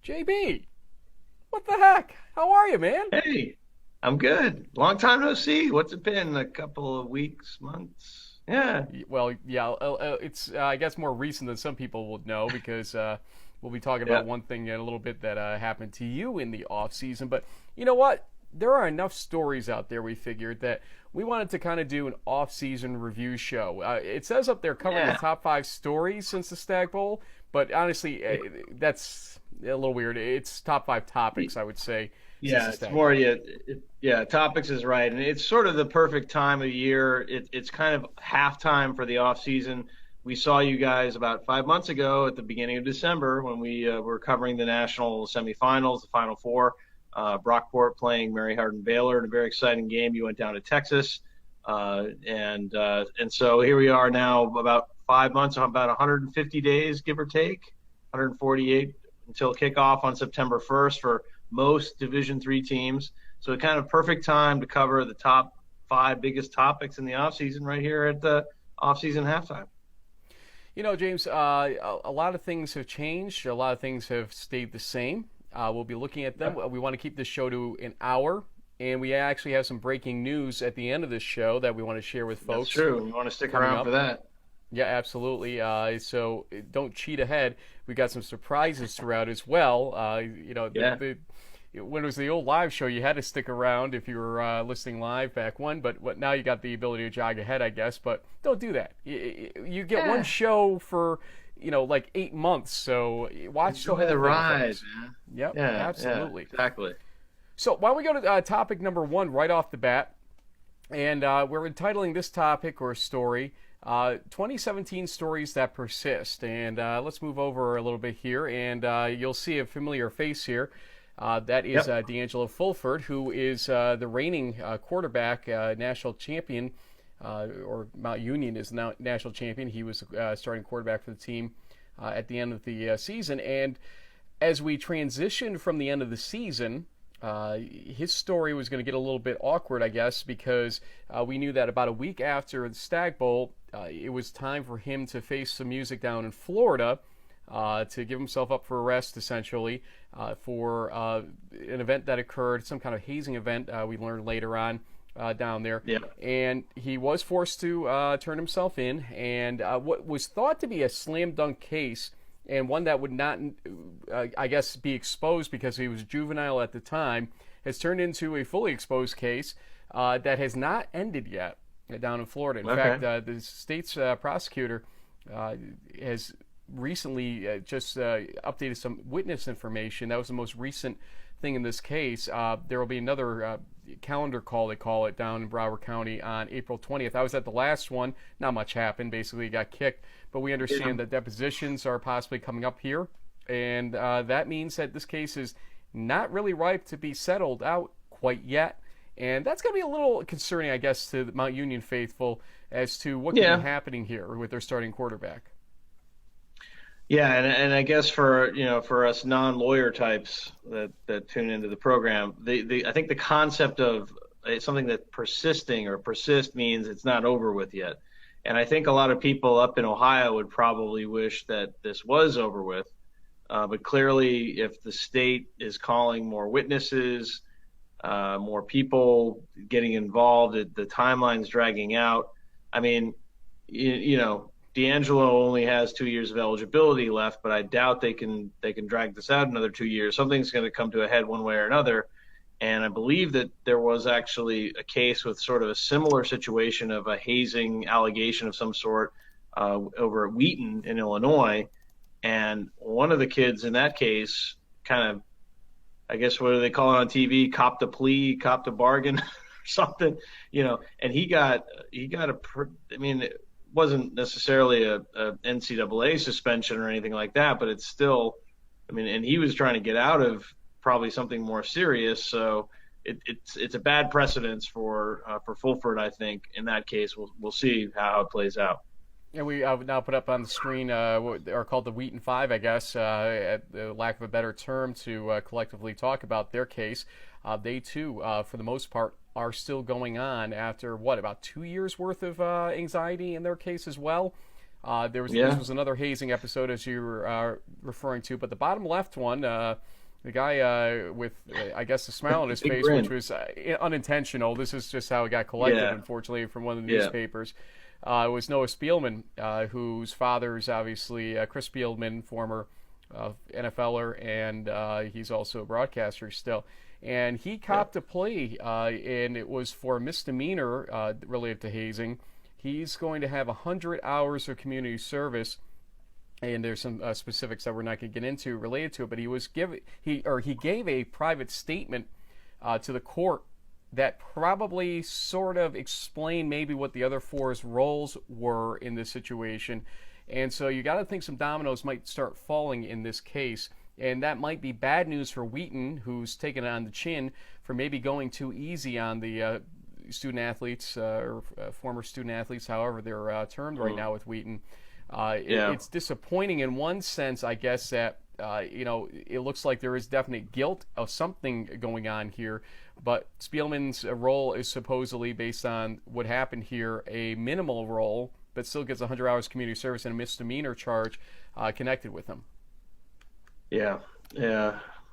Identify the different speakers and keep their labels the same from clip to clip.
Speaker 1: JB, what the heck? How are you, man?
Speaker 2: Hey, I'm good. Long time no see. What's it been? A couple of weeks, months? Yeah,
Speaker 1: Well, yeah, it's I guess more recent than some people would know because we'll be talking
Speaker 2: yeah.
Speaker 1: about one thing in a little bit that happened to you in the off season. But you know what? There are enough stories out there. We figured that we wanted to kind of do an off season review show. It says up there covering the
Speaker 2: Yeah.
Speaker 1: top 5 stories since the Stag Bowl, but honestly, that's a little weird. It's top 5 topics, I would say, since
Speaker 2: Yeah,
Speaker 1: the
Speaker 2: it's
Speaker 1: Stag
Speaker 2: more,
Speaker 1: Bowl.
Speaker 2: yeah, topics is right. And it's sort of the perfect time of year. It's kind of halftime for the off season. We saw you guys about 5 months ago at the beginning of December when we were covering the national semifinals, the Final Four. Brockport playing Mary Hardin Baylor in a very exciting game. You went down to Texas, and so here we are now, about 5 months, about 150 days, give or take, 148 until kickoff on September 1st for most Division III teams. So kind of perfect time to cover the top five biggest topics in the offseason right here at the offseason halftime.
Speaker 1: You know, James, a lot of things have changed. A lot of things have stayed the same. We'll be looking at them.
Speaker 2: Yep,
Speaker 1: We want to keep this show to an hour, and we actually have some breaking news at the end of this show that we want to share with
Speaker 2: that's
Speaker 1: folks
Speaker 2: true. You want to stick
Speaker 1: coming
Speaker 2: around for
Speaker 1: up.
Speaker 2: that.
Speaker 1: Yeah, absolutely. So don't cheat ahead. We got some surprises throughout as well.
Speaker 2: Yeah.
Speaker 1: When it was the old live show, you had to stick around if you were listening live back when. But now you got the ability to jog ahead, I guess. But don't do that. You get one
Speaker 2: Yeah.
Speaker 1: show for like 8 months. So watch the
Speaker 2: Enjoy
Speaker 1: whole
Speaker 2: the
Speaker 1: thing,
Speaker 2: ride,
Speaker 1: folks.
Speaker 2: man.
Speaker 1: Yep,
Speaker 2: Yeah, yeah,
Speaker 1: absolutely.
Speaker 2: exactly.
Speaker 1: So why don't we go to topic number one right off the bat? And we're entitling this topic or story 2017 Stories That Persist. And let's move over a little bit here, and you'll see a familiar face here. That is
Speaker 2: Yep.
Speaker 1: D'Angelo Fulford, who is the reigning quarterback, national champion, or Mount Union is now national champion. He was starting quarterback for the team at the end of the season. And as we transitioned from the end of the season, his story was going to get a little bit awkward, I guess, because we knew that about a week after the Stag Bowl, it was time for him to face some music down in Florida to give himself up for arrest, essentially, for an event that occurred, some kind of hazing event, we learned later on down there.
Speaker 2: Yeah.
Speaker 1: And he was forced to turn himself in. And what was thought to be a slam dunk case, and one that would not, I guess, be exposed because he was juvenile at the time, has turned into a fully exposed case that has not ended yet down in Florida. In
Speaker 2: Okay.
Speaker 1: fact, the state's prosecutor has recently just updated some witness information. That was the most recent thing in this case. There will be another calendar call, they call it, down in Broward County on April 20th. I was at the last one. Not much happened. Basically, he got kicked. But we
Speaker 2: Yeah.
Speaker 1: understand that depositions are possibly coming up here. And that means that this case is not really ripe to be settled out quite yet. And that's going to be a little concerning, I guess, to the Mount Union faithful as to what could be
Speaker 2: Yeah.
Speaker 1: happening here with their starting quarterback.
Speaker 2: Yeah, and I guess for us non-lawyer types that tune into the program, the I think the concept of something that persisting or persist means it's not over with yet. And I think a lot of people up in Ohio would probably wish that this was over with. But clearly, if the state is calling more witnesses, more people getting involved, the timeline's dragging out. I mean, D'Angelo only has 2 years of eligibility left, but I doubt they can drag this out another 2 years. Something's going to come to a head one way or another. And I believe that there was actually a case with sort of a similar situation of a hazing allegation of some sort over at Wheaton in Illinois. And one of the kids in that case kind of, I guess, what do they call it on TV? Copped a plea, copped a bargain, or something, And I mean, it wasn't necessarily a NCAA suspension or anything like that, but it's still, I mean, and he was trying to get out of probably something more serious. So it's a bad precedence for Fulford, I think. In that case, we'll see how it plays out.
Speaker 1: And we now put up on the screen what are called the Wheaton Five, I guess, at the lack of a better term, to collectively talk about their case. They too, for the most part, are still going on after what, about 2 years worth of anxiety in their case as well. This was another hazing episode, as you were referring to, but the bottom left one, the guy with, I guess, a smile on his face,
Speaker 2: grin.
Speaker 1: which was unintentional. This is just how it got collected, unfortunately, from one of the newspapers. It was Noah Spielman, whose father is obviously Chris Spielman, former NFLer, and he's also a broadcaster still. And he copped a plea, and it was for a misdemeanor related to hazing. He's going to have 100 hours of community service, and there's some specifics that we're not going to get into related to it. But he gave a private statement to the court that probably sort of explained maybe what the other four's roles were in this situation. And so you got to think some dominoes might start falling in this case. And that might be bad news for Wheaton, who's taken it on the chin for maybe going too easy on the student athletes or former student athletes, however they're termed right now with Wheaton. It's disappointing in one sense, I guess, that it looks like there is definite guilt of something going on here. But Spielman's role is supposedly, based on what happened here, a minimal role, but still gets 100 hours community service and a misdemeanor charge connected with him. Yeah.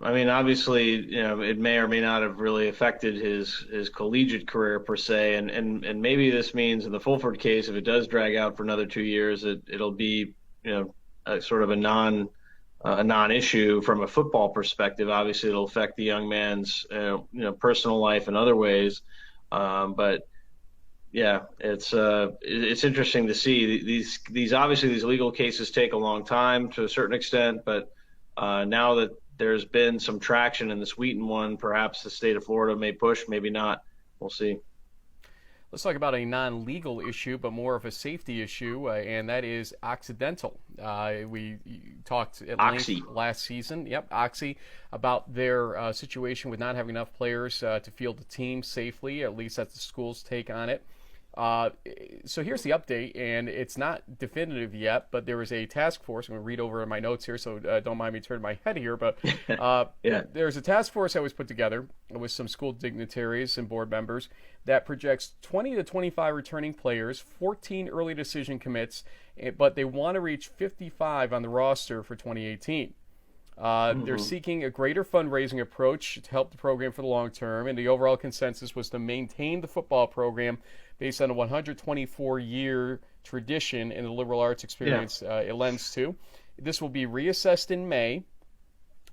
Speaker 2: I mean, obviously, it may or may not have really affected his collegiate career per se, and maybe this means in the Fulford case, if it does drag out for another 2 years, it'll be sort of a non-issue from a football perspective. Obviously, it'll affect the young man's personal life in other ways, but yeah, it's interesting to see these obviously these legal cases take a long time to a certain extent, but now that there's been some traction in this Wheaton one, perhaps the state of Florida may push, maybe not. We'll see.
Speaker 1: Let's talk about a non-legal issue, but more of a safety issue, and that is Occidental. We talked at length last season, Oxy, about their situation with not having enough players to field the team safely. At least that's the school's take on it. So here's the update, and it's not definitive yet, but there was a task force. I'm going to read over my notes here, so don't mind me turning my head here. But there's a task force that was put together with some school dignitaries and board members that projects 20 to 25 returning players, 14 early decision commits, but they want to reach 55 on the roster for 2018. They're seeking a greater fundraising approach to help the program for the long term, and the overall consensus was to maintain the football program based on a 124-year tradition in the liberal arts experience it lends to. This will be reassessed in May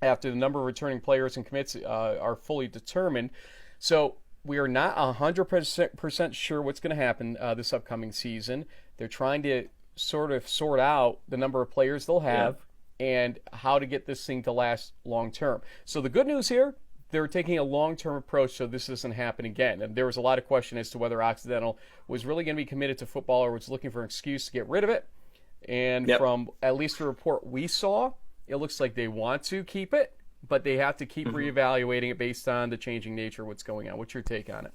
Speaker 1: after the number of returning players and commits are fully determined. So we are not 100% sure what's going to happen this upcoming season. They're trying to sort out the number of players they'll have and how to get this thing to last long term. So the good news here, they're taking a long-term approach so this doesn't happen again. And there was a lot of question as to whether Occidental was really going to be committed to football or was looking for an excuse to get rid of it. And from at least the report we saw, it looks like they want to keep it, but they have to keep reevaluating it based on the changing nature of what's going on. What's your take on it?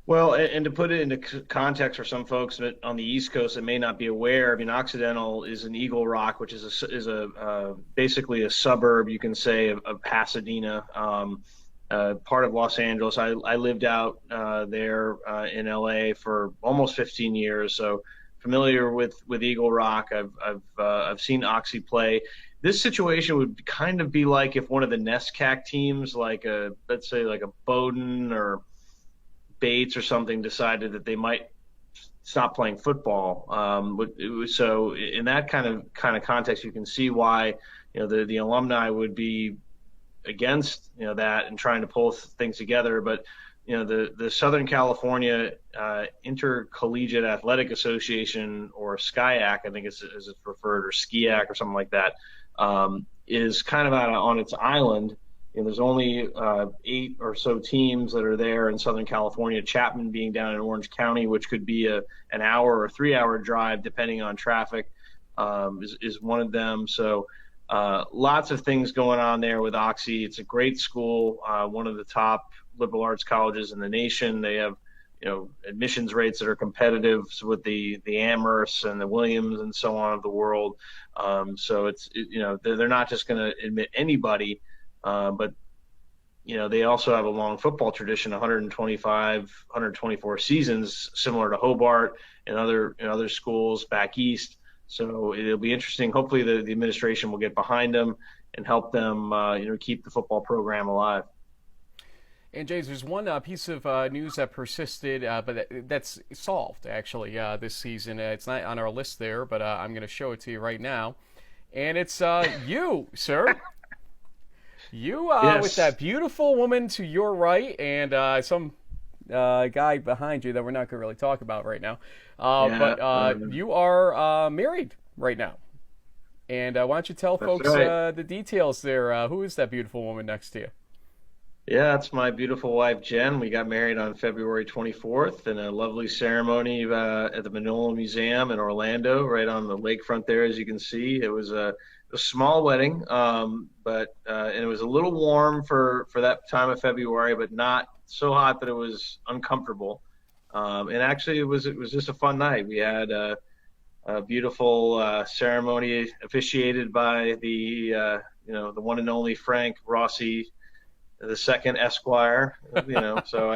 Speaker 2: Well, and to put it into context for some folks on the East Coast that may not be aware, I mean, Occidental is in Eagle Rock, which is basically a suburb, you can say, of Pasadena, part of Los Angeles. I lived out there in LA for almost 15 years, so familiar with Eagle Rock. I've seen Oxy play. This situation would kind of be like if one of the NESCAC teams, let's say a Bowdoin or Bates or something, decided that they might stop playing football. So in that kind of context, you can see why the alumni would be against that and trying to pull things together. But the Southern California Intercollegiate Athletic Association, or SCIAC, I think as it's referred, or SCIAC or something like that, is kind of out on its island. There's only 8 or so teams that are there in Southern California, Chapman being down in Orange County, which could be an hour or 3-hour drive depending on traffic, is one of them. So lots of things going on there with Oxy. It's a great school, one of the top liberal arts colleges in the nation. They have admissions rates that are competitive with the Amherst and the Williams and so on of the world. So they're not just going to admit anybody. But they also have a long football tradition, 125, 124 seasons, similar to Hobart and other schools back east. So it'll be interesting. Hopefully the administration will get behind them and help them, keep the football program alive.
Speaker 1: And James, there's one piece of news that persisted, but that's solved actually this season. It's not on our list there, but I'm going to show it to you right now. And it's you, sir. You
Speaker 2: Yes.
Speaker 1: with that beautiful woman to your right, and some guy behind you that we're not going to really talk about right now. But you are married right now. And why don't you tell folks
Speaker 2: right.
Speaker 1: the details there? Who is that beautiful woman next to you?
Speaker 2: Yeah, it's my beautiful wife, Jen. We got married on February 24th in a lovely ceremony at the Manila Museum in Orlando, right on the lakefront there, as you can see. It was a small wedding, but and it was a little warm for that time of February, but not so hot that it was uncomfortable. And actually, it was just a fun night. We had a beautiful ceremony officiated by the one and only Frank Rossi, the second Esquire, so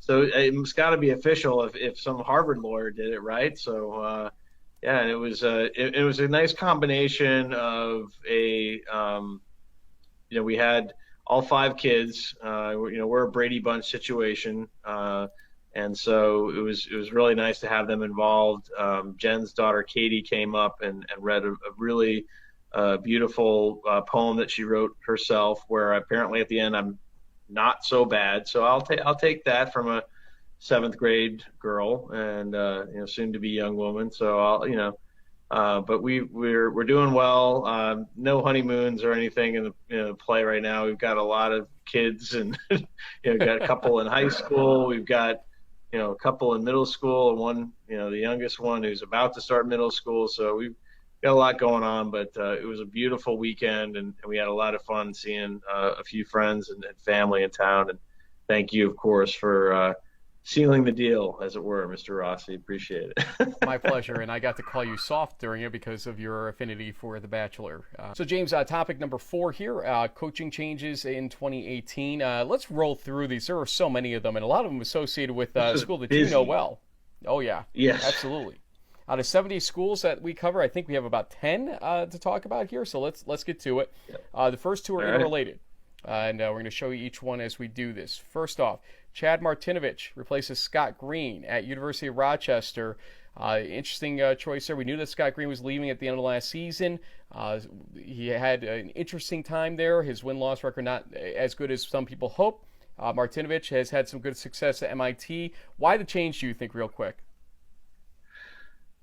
Speaker 2: it's got to be official if some Harvard lawyer did it, right? So, and it was a nice combination of we had all 5 kids, we're a Brady Bunch situation. And so it was really nice to have them involved. Jen's daughter, Katie, came up and read a really beautiful poem that she wrote herself, where apparently at the end I'm not so bad. So I'll take that from a 7th grade girl and soon to be young woman. So but we're doing well. No honeymoons or anything in the play right now. We've got a lot of kids, and got a couple in high school. We've got a couple in middle school, and one, the youngest one who's about to start middle school. So we've got a lot going on, but it was a beautiful weekend, and we had a lot of fun seeing a few friends and family in town. And thank you, of course, for sealing the deal, as it were, Mr. Rossi. Appreciate it.
Speaker 1: My pleasure, and I got to call you soft during it because of your affinity for The Bachelor. So, James, topic number 4 here, coaching changes in 2018. Let's roll through these. There are so many of them, and a lot of them associated with a school that you know well. Oh, yeah.
Speaker 2: Yes.
Speaker 1: Absolutely. Out of 70 schools that we cover, I think we have about 10 to talk about here, so let's get to it. Yep. The first 2 are interrelated, and we're going to show you each one as we do this. First off, Chad Martinovich replaces Scott Green at University of Rochester. Interesting choice there. We knew that Scott Green was leaving at the end of last season. He had an interesting time there. His win-loss record not as good as some people hope. Martinovich has had some good success at MIT. Why the change, do you think, real quick?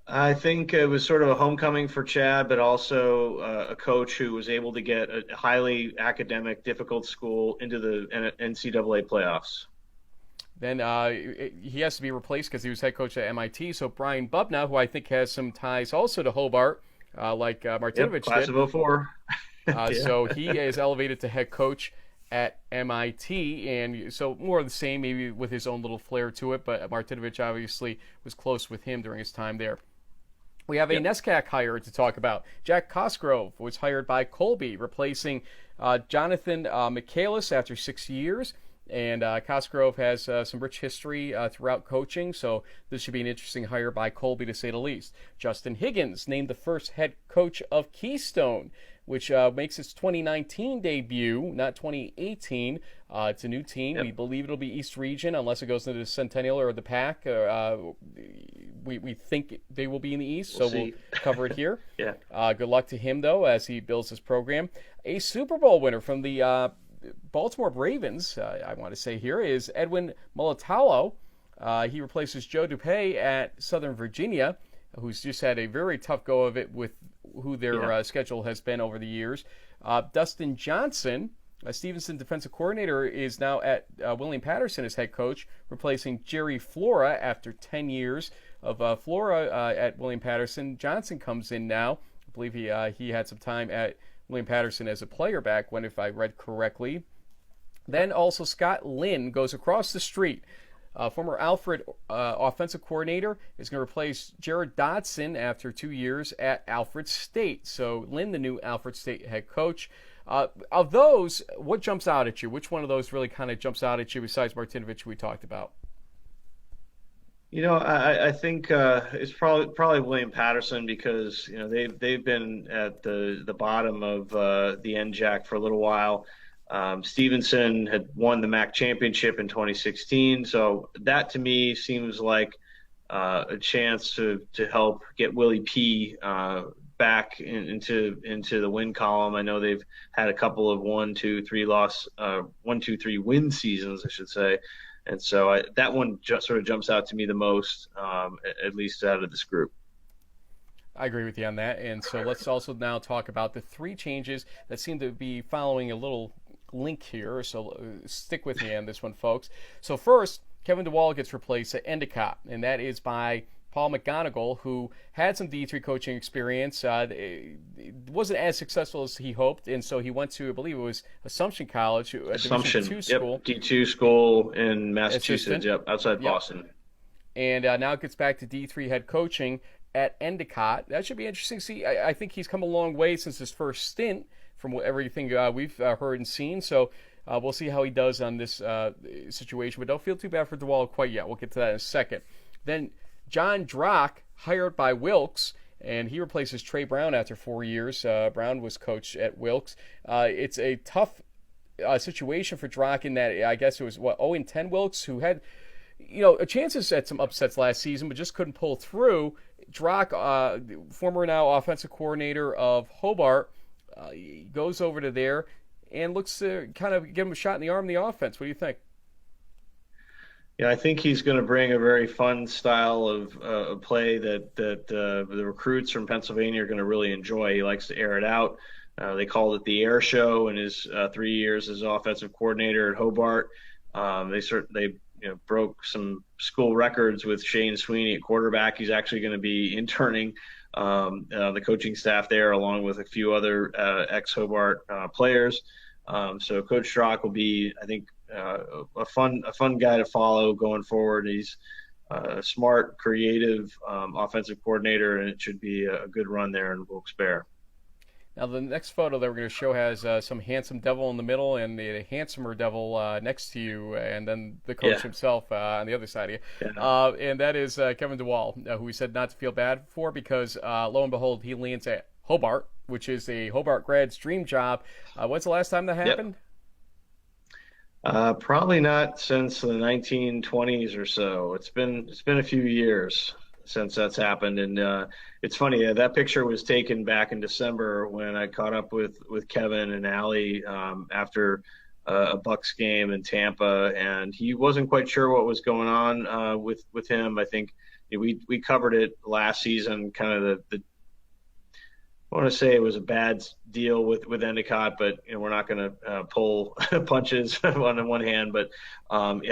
Speaker 2: I think it was sort of a homecoming for Chad, but also a coach who was able to get a highly academic, difficult school into the NCAA playoffs.
Speaker 1: Then he has to be replaced because he was head coach at MIT. So Brian Bubna, who I think has some ties also to Hobart, like Martinovich
Speaker 2: class
Speaker 1: did.
Speaker 2: of 04.
Speaker 1: So he is elevated to head coach at MIT, and so more of the same, maybe with his own little flair to it, but Martinovich obviously was close with him during his time there. We have a NESCAC hire to talk about. Jack Cosgrove was hired by Colby, replacing Jonathan Michaelis after 6 years. And Cosgrove has some rich history throughout coaching, so this should be an interesting hire by Colby, to say the least. Justin Higgins named the first head coach of Keystone, which makes its 2019 debut, not 2018. It's a new team. Yep. We believe it'll be East Region, unless it goes into the Centennial or the PAC. We think they will be in the East, we'll cover it here. Good luck to him, though, as he builds his program. A Super Bowl winner from the Baltimore Ravens, I want to say here, is Edwin Mulatalo. He replaces Joe Dupay at Southern Virginia, who's just had a very tough go of it with who their schedule has been over the years. Dustin Johnson, a Stevenson defensive coordinator, is now at William Patterson as head coach, replacing Jerry Flora after 10 years of Flora at William Patterson. Johnson comes in now. I believe he had some time at William Patterson as a player back when, if I read correctly. Then also Scott Lynn goes across the street. Former Alfred offensive coordinator is going to replace Jared Dodson after 2 years at Alfred State. So Lynn, the new Alfred State head coach. Of those, what jumps out at you? Which one of those really kind of jumps out at you besides Martinovich, we talked about?
Speaker 2: I think it's probably William Patterson because they've been at the bottom of the NJAC for a little while. Stevenson had won the MAC championship in 2016, so that to me seems like a chance to help get Willie P back into the win column. I know they've had a couple of 1-2-3 win seasons, I should say. And so that one sort of jumps out to me the most, at least out of this group.
Speaker 1: I agree with you on that. And so let's also now talk about the three changes that seem to be following a little link here. So stick with me on this one, folks. So first, Kevin DeWall gets replaced at Endicott, and that is by Paul McGonigal, who had some D3 coaching experience. It wasn't as successful as he hoped, and so he went to, I believe it was Assumption College, a
Speaker 2: Assumption,
Speaker 1: Division II school.
Speaker 2: Yep, D2 school in Massachusetts,
Speaker 1: Assistant.
Speaker 2: yep, outside Boston.
Speaker 1: And now gets back to D3 head coaching at Endicott. That should be interesting to see. I think he's come a long way since his first stint from everything we've heard and seen, so we'll see how he does on this situation, but don't feel too bad for DeWall quite yet. We'll get to that in a second. Then John Drock, hired by Wilkes, and he replaces Trey Brown after 4 years. Brown was coach at Wilkes. It's a tough situation for Drock in that I guess it was, 0-10 Wilkes, who had chances at some upsets last season, but just couldn't pull through. Drock, former now offensive coordinator of Hobart, goes over to there and looks to kind of give him a shot in the arm in the offense. What do you think?
Speaker 2: Yeah, I think he's going to bring a very fun style of play that the recruits from Pennsylvania are going to really enjoy. He likes to air it out. They called it the Air Show in his 3 years as offensive coordinator at Hobart. They broke some school records with Shane Sweeney at quarterback. He's actually going to be interning the coaching staff there, along with a few other ex-Hobart players. So Coach Drock will be, I think, a fun guy to follow going forward. He's a smart, creative offensive coordinator, and it should be a good run there in Wilkes-Barre.
Speaker 1: Now, the next photo that we're going to show has some handsome devil in the middle and the handsomer devil next to you, and then the coach himself on the other side of you. Yeah. And that is Kevin DeWall, who we said not to feel bad for because, lo and behold, he lands at Hobart, which is a Hobart grad's dream job. When's the last time that happened?
Speaker 2: Probably not since the 1920s or so. It's been a few years since that's happened, and it's funny. That picture was taken back in December when I caught up with Kevin and Allie after a Bucs game in Tampa, and he wasn't quite sure what was going on with him. I think we covered it last season, kind of the I want to say it was a bad deal with Endicott, but we're not going to pull punches on one hand. But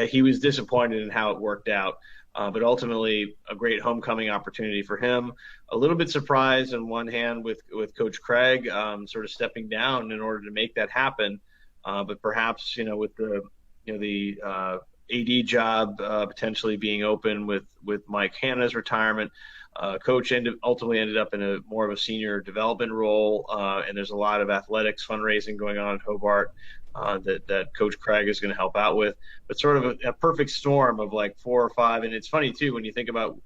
Speaker 2: he was disappointed in how it worked out. But ultimately, a great homecoming opportunity for him. A little bit surprised on one hand with Coach Craig sort of stepping down in order to make that happen. But perhaps with the AD job potentially being open with Mike Hanna's retirement. Coach ultimately ended up in a more of a senior development role, and there's a lot of athletics fundraising going on at Hobart that Coach Craig is going to help out with. But sort of a perfect storm of like 4 or 5. And it's funny too when you think about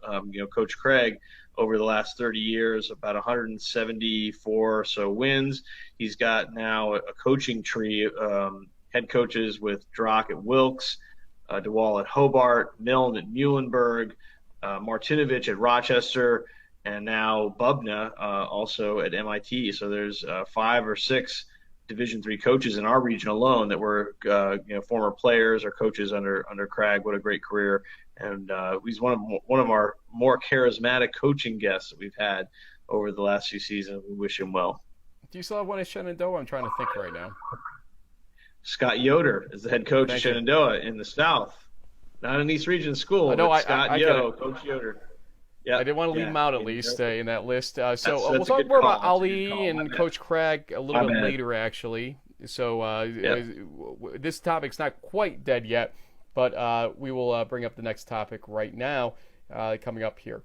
Speaker 2: Coach Craig over the last 30 years, about 174 or so wins. He's got now a coaching tree, head coaches with Drock at Wilkes, DeWall at Hobart, Milne at Muhlenberg, Martinovich at Rochester, and now Bubna also at MIT. So there's 5 or 6 Division III coaches in our region alone that were former players or coaches under Craig. What a great career! And he's one of our more charismatic coaching guests that we've had over the last few seasons. We wish him well.
Speaker 1: Do you still have one at Shenandoah? I'm trying to think right now.
Speaker 2: Scott Yoder is the head coach at Shenandoah in the South. Not an East Region school, but Scott Coach Yoder.
Speaker 1: Yeah, I didn't want to leave him out at least in that list. So we'll talk more about Ali and Coach Craig a little bit later, actually. So this topic's not quite dead yet, but we will bring up the next topic right now, coming up here.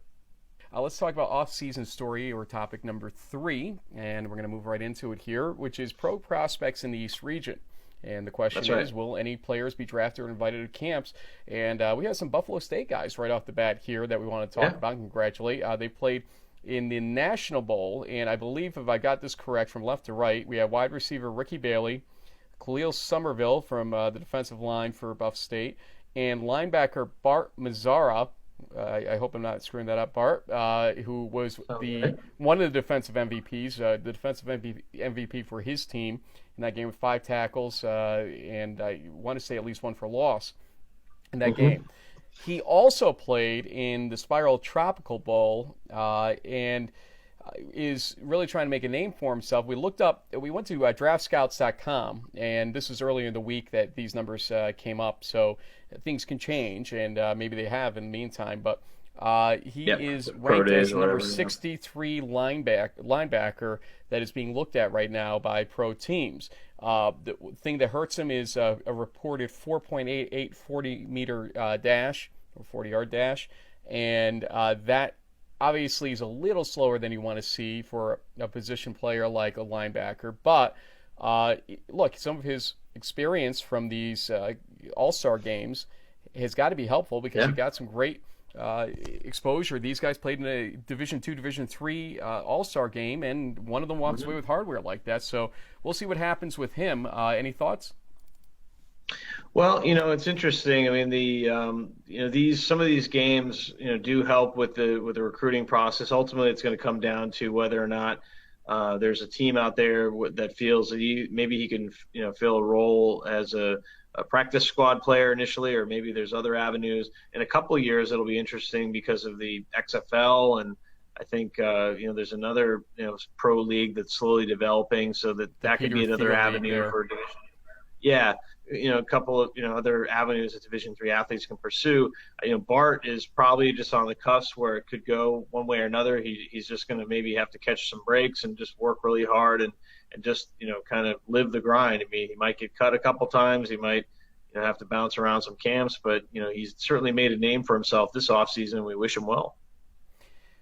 Speaker 1: Let's talk about off-season story or topic number 3, and we're going to move right into it here, which is pro prospects in the East region. And the question is, will any players be drafted or invited to camps? And we have some Buffalo State guys right off the bat here that we want to talk about and congratulate. They played in the National Bowl, and I believe, if I got this correct from left to right, we have wide receiver Ricky Bailey, Khalil Somerville from the defensive line for Buff State, and linebacker Bart Mazzara. I hope I'm not screwing that up, Bart, who was one of the defensive MVPs, the defensive MVP for his team in that game with 5 tackles, and I want to say at least 1 for loss in that game. He also played in the Spiral Tropical Bowl and is really trying to make a name for himself. We went to draftscouts.com, and this was earlier in the week that these numbers came up, so things can change, and maybe they have in the meantime, but he is ranked as number 63 linebacker that is being looked at right now by pro teams. The thing that hurts him is a reported 4.88 40-meter dash, or 40-yard dash, and that obviously is a little slower than you want to see for a position player like a linebacker. But look, some of his experience from these all-star games has got to be helpful because he got some great exposure. These guys played in a Division II, Division III all-star game, and one of them walks away with hardware like that. So we'll see what happens with him. Any thoughts?
Speaker 2: Well, it's interesting. I mean, some of these games, do help with the recruiting process. Ultimately, it's going to come down to whether or not there's a team out there that feels that maybe he can, fill a role as a practice squad player initially, or maybe there's other avenues. In a couple of years, it'll be interesting because of the XFL, and I think there's another pro league that's slowly developing, so that could be another avenue for division. Yeah. A couple of other avenues that Division III athletes can pursue. Bart is probably just on the cusp where it could go one way or another. He's just going to maybe have to catch some breaks and just work really hard and just kind of live the grind. I mean, he might get cut a couple times. He might have to bounce around some camps, but he's certainly made a name for himself this offseason. We wish him well.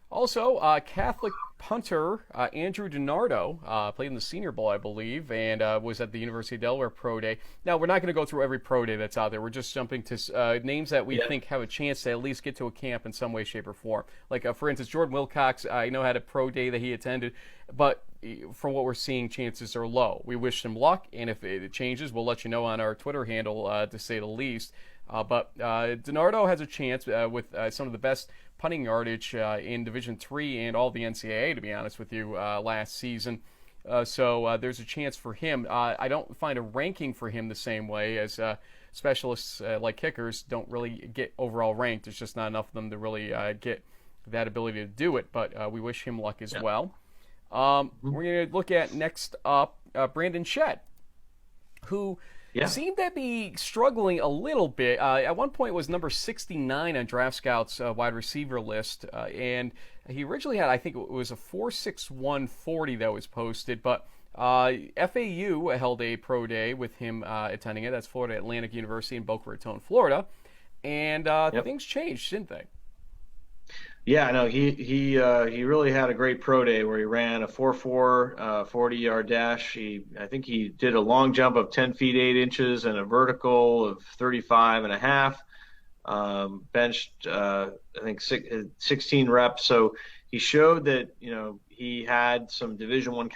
Speaker 1: Also, Catholic punter Andrew DiNardo played in the Senior Bowl, I believe, and was at the University of Delaware Pro Day. Now, we're not going to go through every Pro Day that's out there. We're just jumping to names that we think have a chance to at least get to a camp in some way, shape, or form. Like, for instance, Jordan Wilcox, I know had a Pro Day that he attended, but from what we're seeing, chances are low. We wish him luck, and if it changes, we'll let you know on our Twitter handle, to say the least. But DiNardo has a chance with some of the best punting yardage in Division III and all the NCAA, to be honest with you, last season. So there's a chance for him. I don't find a ranking for him the same way as specialists like kickers don't really get overall ranked. There's just not enough of them to really get that ability to do it. But we wish him luck as well. We're going to look at next up Brandon Shedd, who seemed to be struggling a little bit. At one point was number 69 on Draft Scout's wide receiver list, and he originally had, I think it was a 4.61 40 that was posted, but FAU held a pro day with him attending it. That's Florida Atlantic University in Boca Raton, Florida, and things changed, didn't they?
Speaker 2: Yeah, no, he really had a great pro day where he ran a 4.4 40-yard dash. I think he did a long jump of 10 feet 8 inches and a vertical of 35 and a half. Benched I think 16 reps. So he showed that he had some Division I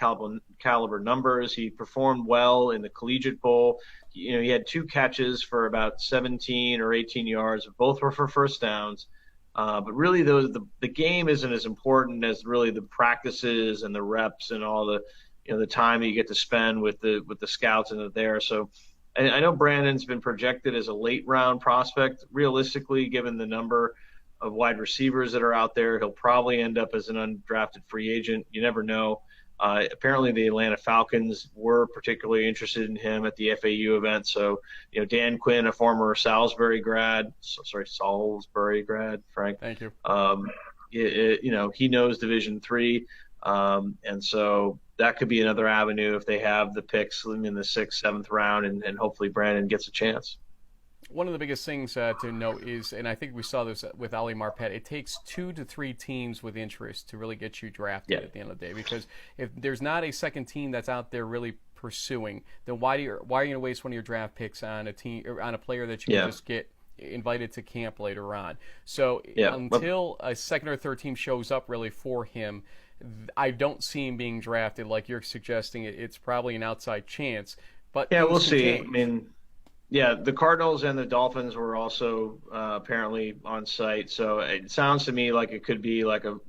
Speaker 2: caliber numbers. He performed well in the Collegiate Bowl. He had 2 catches for about 17 or 18 yards. Both were for first downs. But really, the game isn't as important as really the practices and the reps and all the the time that you get to spend with the scouts and there. So I know Brandon's been projected as a late round prospect. Realistically, given the number of wide receivers that are out there, he'll probably end up as an undrafted free agent. You never know. Apparently, the Atlanta Falcons were particularly interested in him at the FAU event. So, Dan Quinn, a former Salisbury grad, Frank.
Speaker 1: Thank you.
Speaker 2: He knows Division III, and so that could be another avenue if they have the picks in the 6th, 7th round, and hopefully Brandon gets a chance.
Speaker 1: one of the biggest things to note is, and I think we saw this with Ali Marpet, it takes 2 to 3 teams with interest to really get you drafted at the end of the day. Because if there's not a second team that's out there really pursuing, then why are you going to waste one of your draft picks on a team or on a player that you can just get invited to camp later on? So until a second or third team shows up really for him, I don't see him being drafted like you're suggesting. It's probably an outside chance. But
Speaker 2: we'll see. I mean, the Cardinals and the Dolphins were also apparently on site. So it sounds to me like it could be like an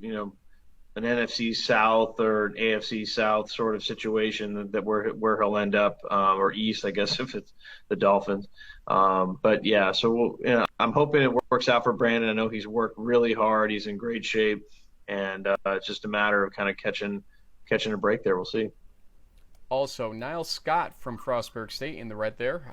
Speaker 2: NFC South or an AFC South sort of situation that where he'll end up, or East, I guess, if it's the Dolphins. But so I'm hoping it works out for Brandon. I know he's worked really hard. He's in great shape, and it's just a matter of kind of catching a break there. We'll see.
Speaker 1: Also, Niles Scott from Frostburg State in the red there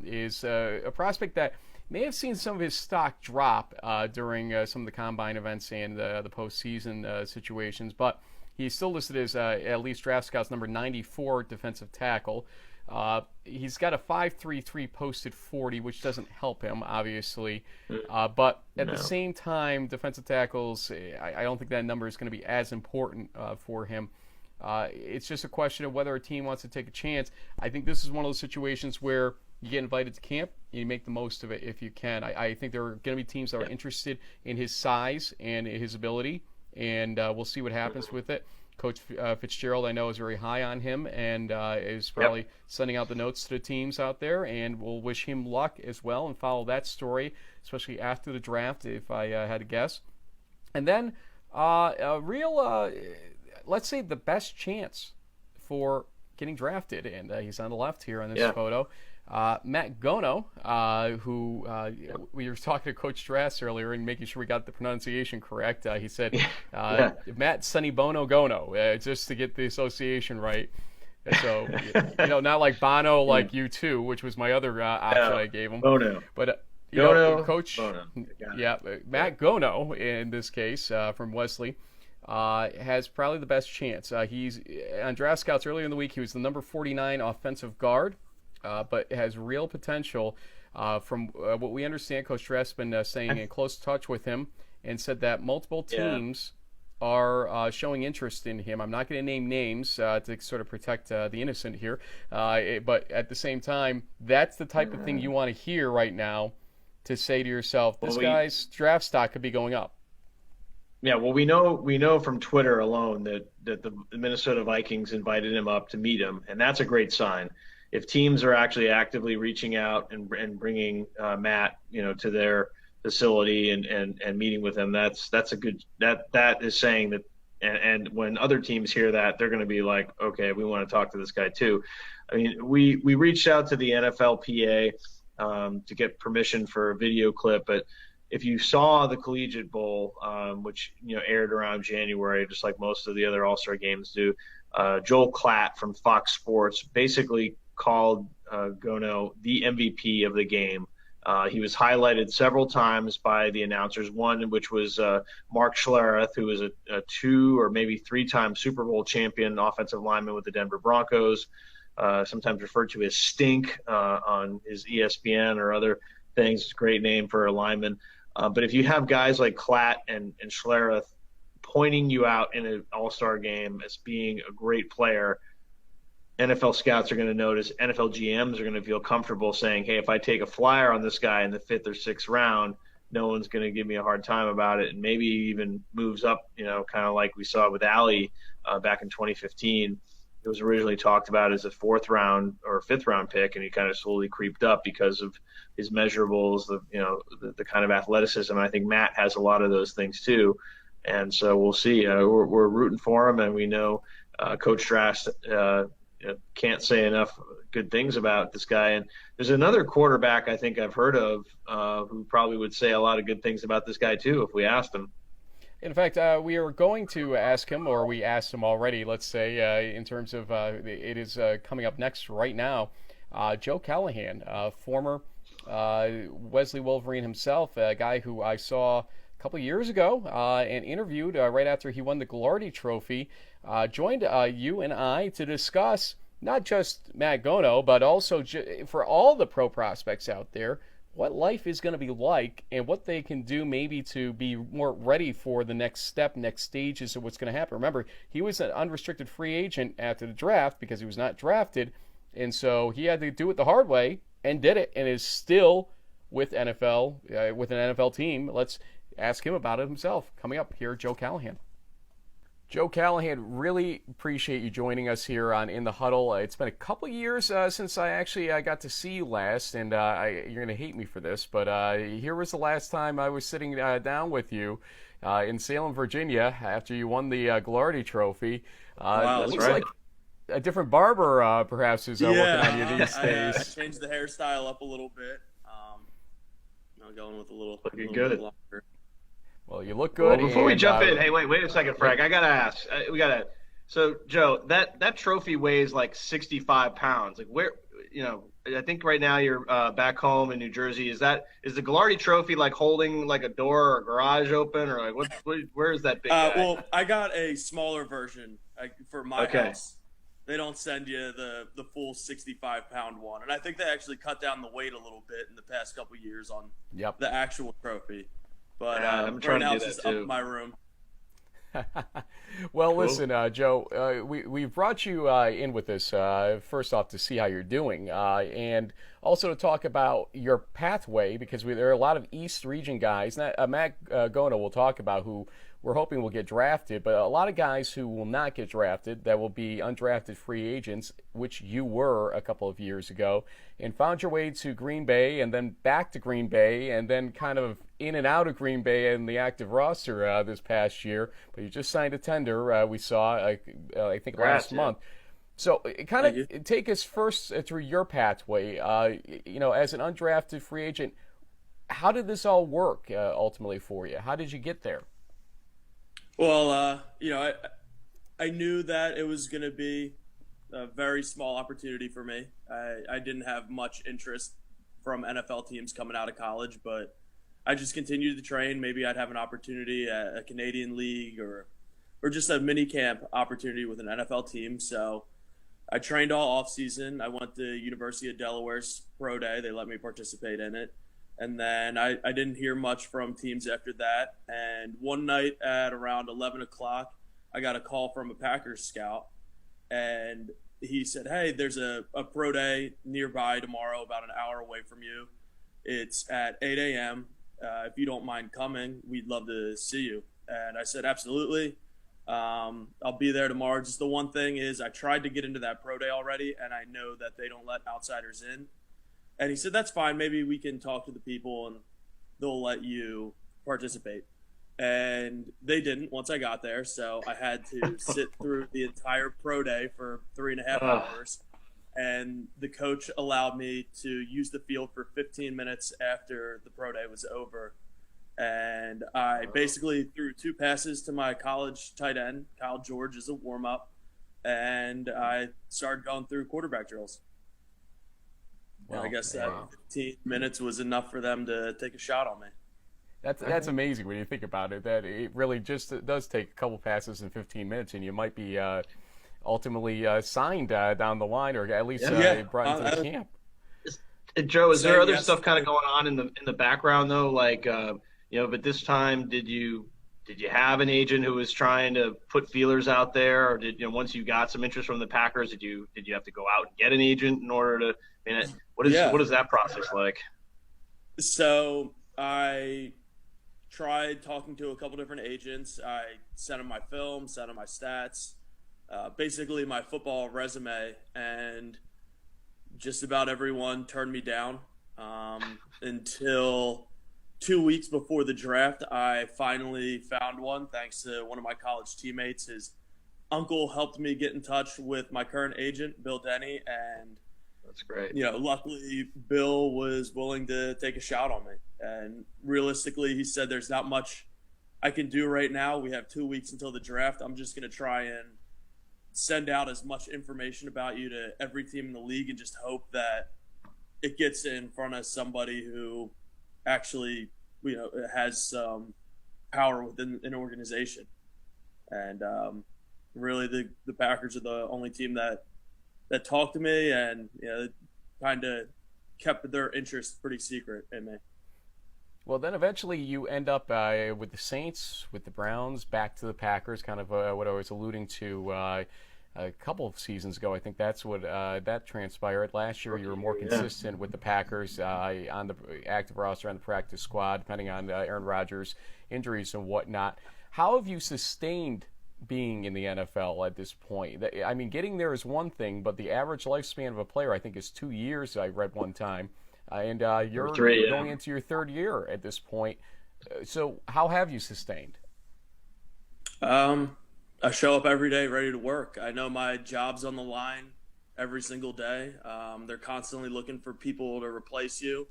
Speaker 1: is a prospect that may have seen some of his stock drop during some of the combine events and the postseason situations, but he's still listed as at least Draft Scout's number 94 defensive tackle. He's got a 5.33 posted 40, which doesn't help him, obviously. But at the same time, defensive tackles, I don't think that number is going to be as important for him. It's just a question of whether a team wants to take a chance. I think this is one of those situations where you get invited to camp and you make the most of it if you can. I think there are going to be teams that are interested in his size and his ability, and we'll see what happens with it. Coach Fitzgerald, I know, is very high on him and is probably sending out the notes to the teams out there, and we'll wish him luck as well and follow that story, especially after the draft, if I had to guess. And then a real... let's say the best chance for getting drafted, and he's on the left here on this photo. Matt Gono, who we were talking to Coach Strass earlier and making sure we got the pronunciation correct. He said Matt Sonny Bono Gono, just to get the association right. So, not like Bono, like U2, which was my other option I gave him.
Speaker 2: Bono.
Speaker 1: But, Coach,
Speaker 2: Bono.
Speaker 1: Matt Gono, in this case, from Wesley, has probably the best chance. He's on Draft Scouts earlier in the week. He was the number 49 offensive guard, but has real potential. From what we understand, Coach Strass has been staying in close touch with him and said that multiple teams are showing interest in him. I'm not going to name names to sort of protect the innocent here, but at the same time, that's the type of thing you want to hear right now to say to yourself, this guy's draft stock could be going up.
Speaker 2: Yeah, well, we know from Twitter alone that the Minnesota Vikings invited him up to meet him, and that's a great sign. If teams are actually actively reaching out and bringing Matt, to their facility and meeting with him, that's a good that is saying that. And when other teams hear that, they're going to be like, okay, we want to talk to this guy too. I mean, we reached out to the NFLPA to get permission for a video clip, but if you saw the Collegiate Bowl, which aired around January, just like most of the other All-Star games do, Joel Klatt from Fox Sports basically called Gono the MVP of the game. He was highlighted several times by the announcers. One, which was Mark Schlereth, who was a 2 or maybe 3-time Super Bowl champion offensive lineman with the Denver Broncos, sometimes referred to as Stink on his ESPN or other things. It's a great name for a lineman. But if you have guys like Klatt and Schlereth pointing you out in an all-star game as being a great player, NFL scouts are going to notice. NFL GMs are going to feel comfortable saying, hey, if I take a flyer on this guy in the 5th or 6th round, no one's going to give me a hard time about it, and maybe even moves up, kind of like we saw with Ali back in 2015. It was originally talked about as a 4th round or 5th round pick, and he kind of slowly creeped up because of his measurables, the kind of athleticism. I think Matt has a lot of those things too, and so we'll see. We're rooting for him, and we know Coach Strass can't say enough good things about this guy. And there's another quarterback I think I've heard of who probably would say a lot of good things about this guy too if we asked him.
Speaker 1: In fact, we are going to ask him, or we asked him already, let's say, in terms of it is coming up next right now. Joe Callahan, former Wesley Wolverine himself, a guy who I saw a couple of years ago and interviewed right after he won the Glardy Trophy, joined you and I to discuss not just Matt Gono, but also for all the pro prospects out there, what life is going to be like and what they can do maybe to be more ready for the next step, next stages of what's going to happen. Remember, he was an unrestricted free agent after the draft because he was not drafted, and so he had to do it the hard way and did it, and is still with with an NFL team. Let's ask him about it himself. Coming up here, Joe Callahan. Joe Callahan, really appreciate you joining us here on In the Huddle. It's been a couple years since I actually got to see you last, and you're going to hate me for this, but here was the last time I was sitting down with you in Salem, Virginia, after you won the Glardy Trophy.
Speaker 2: Wow,
Speaker 1: it
Speaker 2: that's
Speaker 1: looks
Speaker 2: right.
Speaker 1: like a different barber perhaps is working on you these days.
Speaker 3: I changed the hairstyle up a little bit. I'm going with a little
Speaker 2: good.
Speaker 3: bit longer.
Speaker 1: Well, you look good.
Speaker 2: Well, before we jump in, hey, wait a second, Frank. I gotta ask. So, Joe, that trophy weighs like 65 pounds. Like, where, I think right now you're back home in New Jersey. Is the Glardy Trophy like holding like a door or a garage open, or like where is that big guy?
Speaker 3: Well, I got a smaller version for my house. They don't send you the full 65-pound one, and I think they actually cut down the weight a little bit in the past couple years on the actual trophy. But
Speaker 2: I'm trying
Speaker 3: right now
Speaker 2: to do
Speaker 3: it's
Speaker 2: that
Speaker 3: just up
Speaker 2: too.
Speaker 3: in my room.
Speaker 1: Well, cool. Listen, Joe, we brought you in with this, first off, to see how you're doing, and also to talk about your pathway, because there are a lot of East region guys, Matt Gona will talk about, who we're hoping will get drafted, but a lot of guys who will not get drafted, that will be undrafted free agents, which you were a couple of years ago, and found your way to Green Bay, and then back to Green Bay, and then kind of in and out of Green Bay in the active roster this past year. But you just signed a tender, we saw, I think last month. So kind of take us first through your pathway. As an undrafted free agent, how did this all work ultimately for you? How did you get there?
Speaker 3: Well, I knew that it was going to be a very small opportunity for me. I didn't have much interest from NFL teams coming out of college, but I just continued to train. Maybe I'd have an opportunity at a Canadian league or just a mini camp opportunity with an NFL team. So I trained all off season. I went to University of Delaware's pro day. They let me participate in it. And then I didn't hear much from teams after that. And one night at around 11 o'clock, I got a call from a Packers scout. And he said, hey, there's a pro day nearby tomorrow, about an hour away from you. It's at 8 a.m. If you don't mind coming, we'd love to see you. And I said, absolutely. I'll be there tomorrow. Just the one thing is I tried to get into that pro day already, and I know that they don't let outsiders in. And he said, that's fine. Maybe we can talk to the people and they'll let you participate. And they didn't once I got there. So I had to sit through the entire pro day for 3.5 hours. And the coach allowed me to use the field for 15 minutes after the pro day was over. And I basically threw 2 passes to my college tight end, Kyle George, as a warm-up. And I started going through quarterback drills. Wow. I guess that 15 minutes was enough for them to take a shot on me.
Speaker 1: That's amazing when you think about it, that it really just does take a couple passes in 15 minutes, and you might be ultimately signed down the line, or at least brought into the camp.
Speaker 2: Joe, is there other stuff kind of going on in the background, though? Like, but this time, did you have an agent who was trying to put feelers out there, or did once you got some interest from the Packers, did you have to go out and get an agent in order to? I mean, what is that process like?
Speaker 3: So I tried talking to a couple different agents. I sent them my film, sent them my stats, basically my football resume, and just about everyone turned me down until 2 weeks before the draft. I finally found one thanks to one of my college teammates. His uncle helped me get in touch with my current agent, Bill Denny, and
Speaker 2: that's great.
Speaker 3: Luckily Bill was willing to take a shot on me. And realistically, he said, there's not much I can do right now. We have 2 weeks until the draft. I'm just going to try and send out as much information about you to every team in the league and just hope that it gets in front of somebody who actually, has some power within an organization. And really the Packers are the only team that talked to me and kind of kept their interest pretty secret in me.
Speaker 1: Well, then eventually you end up with the Saints, with the Browns, back to the Packers, kind of what I was alluding to a couple of seasons ago. I think that's what that transpired. Last year you were more consistent with the Packers on the active roster, on the practice squad, depending on Aaron Rodgers' injuries and whatnot. How have you sustained being in the NFL at this point? I mean, getting there is one thing, but the average lifespan of a player, I think, is 2 years, I read one time. And you're going into your third year at this point. So how have you sustained?
Speaker 3: I show up every day ready to work. I know my job's on the line every single day. They're constantly looking for people to replace you.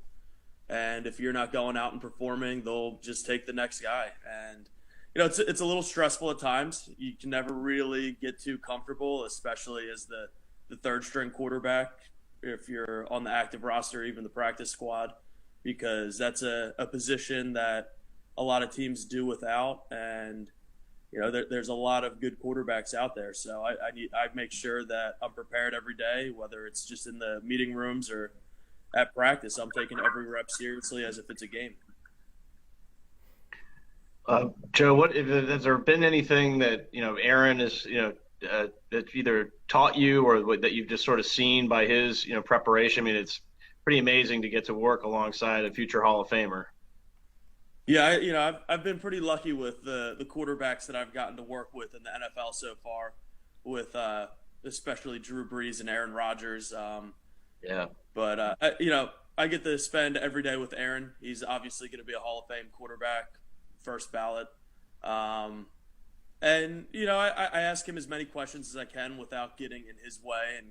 Speaker 3: And if you're not going out and performing, they'll just take the next guy. And, it's a little stressful at times. You can never really get too comfortable, especially as the third string quarterback, if you're on the active roster, even the practice squad, because that's a position that a lot of teams do without. And, there's a lot of good quarterbacks out there. So I make sure that I'm prepared every day, whether it's just in the meeting rooms or at practice. I'm taking every rep seriously as if it's a game.
Speaker 2: Joe, has there been anything that, Aaron is, that either taught you or that you've just sort of seen by his, preparation? I mean, it's pretty amazing to get to work alongside a future Hall of Famer.
Speaker 3: Yeah, I've been pretty lucky with the quarterbacks that I've gotten to work with in the NFL so far, with especially Drew Brees and Aaron Rodgers. But I get to spend every day with Aaron. He's obviously going to be a Hall of Fame quarterback, first ballot. And, I ask him as many questions as I can without getting in his way and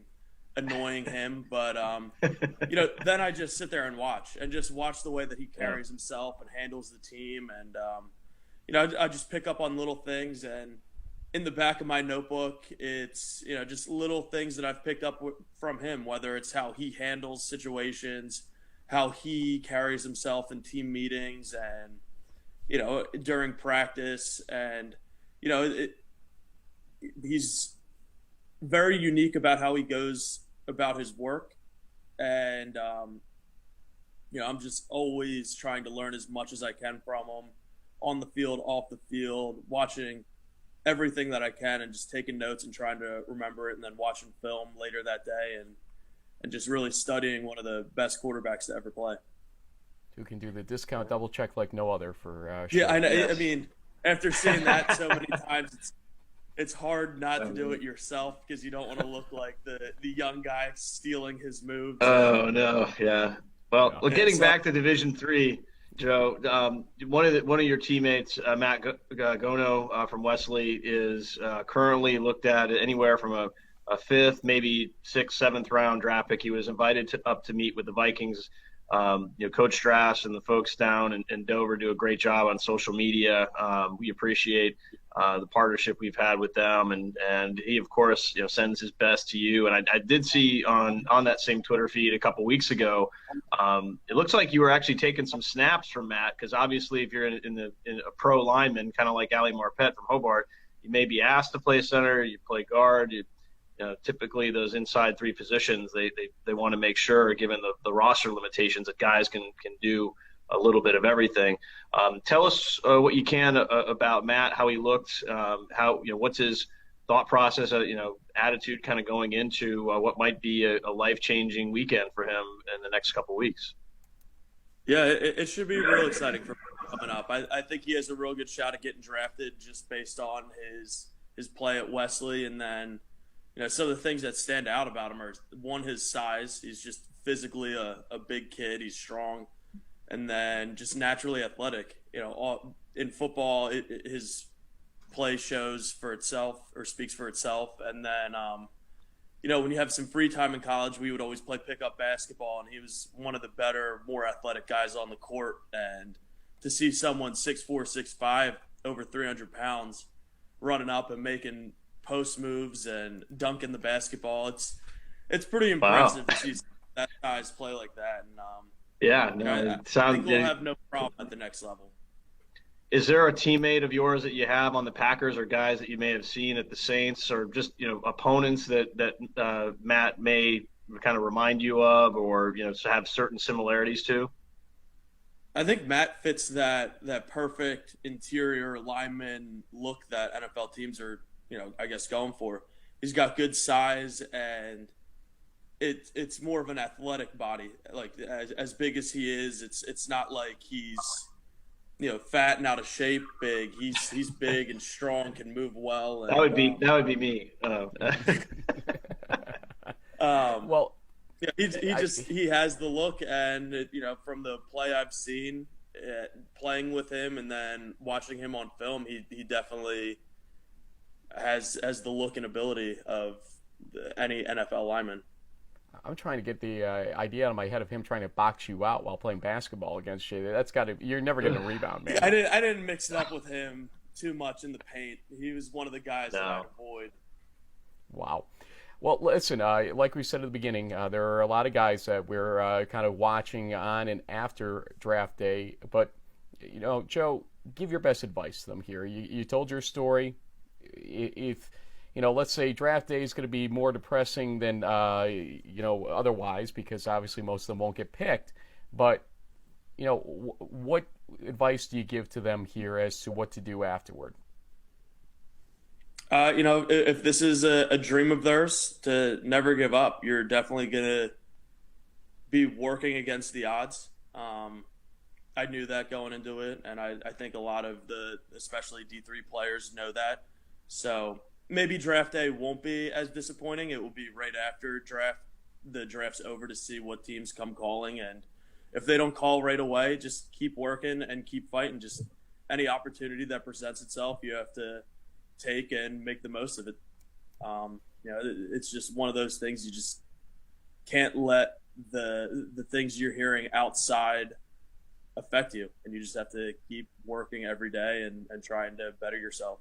Speaker 3: annoying him. But, then I just sit there and watch the way that he carries himself and handles the team. And, I just pick up on little things. And in the back of my notebook, it's, just little things that I've picked up from him, whether it's how he handles situations, how he carries himself in team meetings and, during practice. And, he's very unique about how he goes about his work. And, I'm just always trying to learn as much as I can from him on the field, off the field, watching everything that I can and just taking notes and trying to remember it, and then watching film later that day and just really studying one of the best quarterbacks to ever play.
Speaker 1: Who can do the discount double check like no other for sure.
Speaker 3: Yeah, I know. Yes. I mean, after seeing that so many times, it's hard not to do it yourself because you don't want to look like the young guy stealing his moves.
Speaker 2: Oh no, yeah. Well, getting back to Division III, Joe, one of your teammates, Matt Gono from Wesley, is currently looked at anywhere from a fifth, maybe sixth, seventh round draft pick. He was invited up to meet with the Vikings. Coach Strass and the folks down in Dover do a great job on social media. We appreciate the partnership we've had with them, and he of course sends his best to you. And I did see on that same Twitter feed a couple weeks ago, it looks like you were actually taking some snaps from Matt, because obviously if you're in a pro lineman, kind of like Ali Marpet from Hobart, you may be asked to play center, you play guard. Typically those inside three positions, they want to make sure, given the roster limitations, that guys can do a little bit of everything. Tell us what you can about Matt, how he looked, what's his thought process, attitude kind of going into what might be a life-changing weekend for him in the next couple weeks.
Speaker 3: Yeah, it should be real exciting for him coming up. I think he has a real good shot at getting drafted just based on his play at Wesley. And then some of the things that stand out about him are, one, his size. He's just physically a big kid. He's strong. And then just naturally athletic. In football, his play shows for itself or speaks for itself. And then, when you have some free time in college, we would always play pickup basketball. And he was one of the better, more athletic guys on the court. And to see someone 6'4", 6'5", over 300 pounds running up and making post moves and dunking the basketball, it's pretty impressive to see that guys play like that. And I think we'll have no problem at the next level.
Speaker 2: Is there a teammate of yours that you have on the Packers, or guys that you may have seen at the Saints, or just opponents that Matt may kind of remind you of, or have certain similarities to?
Speaker 3: I think Matt fits that perfect interior lineman look that NFL teams are, I guess going for. He's got good size, and it's more of an athletic body. Like as big as he is, it's not like he's fat and out of shape. He's big and strong, can move well. And,
Speaker 2: that would be me.
Speaker 1: Well.
Speaker 3: Yeah, he has the look, and from the play I've seen, playing with him and then watching him on film, he definitely has the look and ability of any NFL lineman.
Speaker 1: I'm trying to get the idea out of my head of him trying to box you out while playing basketball against you. You're never getting a rebound, man.
Speaker 3: I didn't mix it up with him too much in the paint. He was one of the guys that I'd avoid.
Speaker 1: Wow. Well, listen, like we said at the beginning, there are a lot of guys that we're kind of watching on and after draft day. But, Joe, give your best advice to them here. You told your story. If, let's say draft day is going to be more depressing than, otherwise, because obviously most of them won't get picked. But, what advice do you give to them here as to what to do afterward?
Speaker 3: If this is a dream of theirs, to never give up. You're definitely going to be working against the odds. I knew that going into it, and I think a lot of especially D3 players know that. So maybe draft day won't be as disappointing. It will be right after the draft's over to see what teams come calling. And if they don't call right away, just keep working and keep fighting. Just any opportunity that presents itself, you have to take and make the most of it. It's just one of those things. You just can't let the things you're hearing outside affect you, and you just have to keep working every day and trying to better yourself.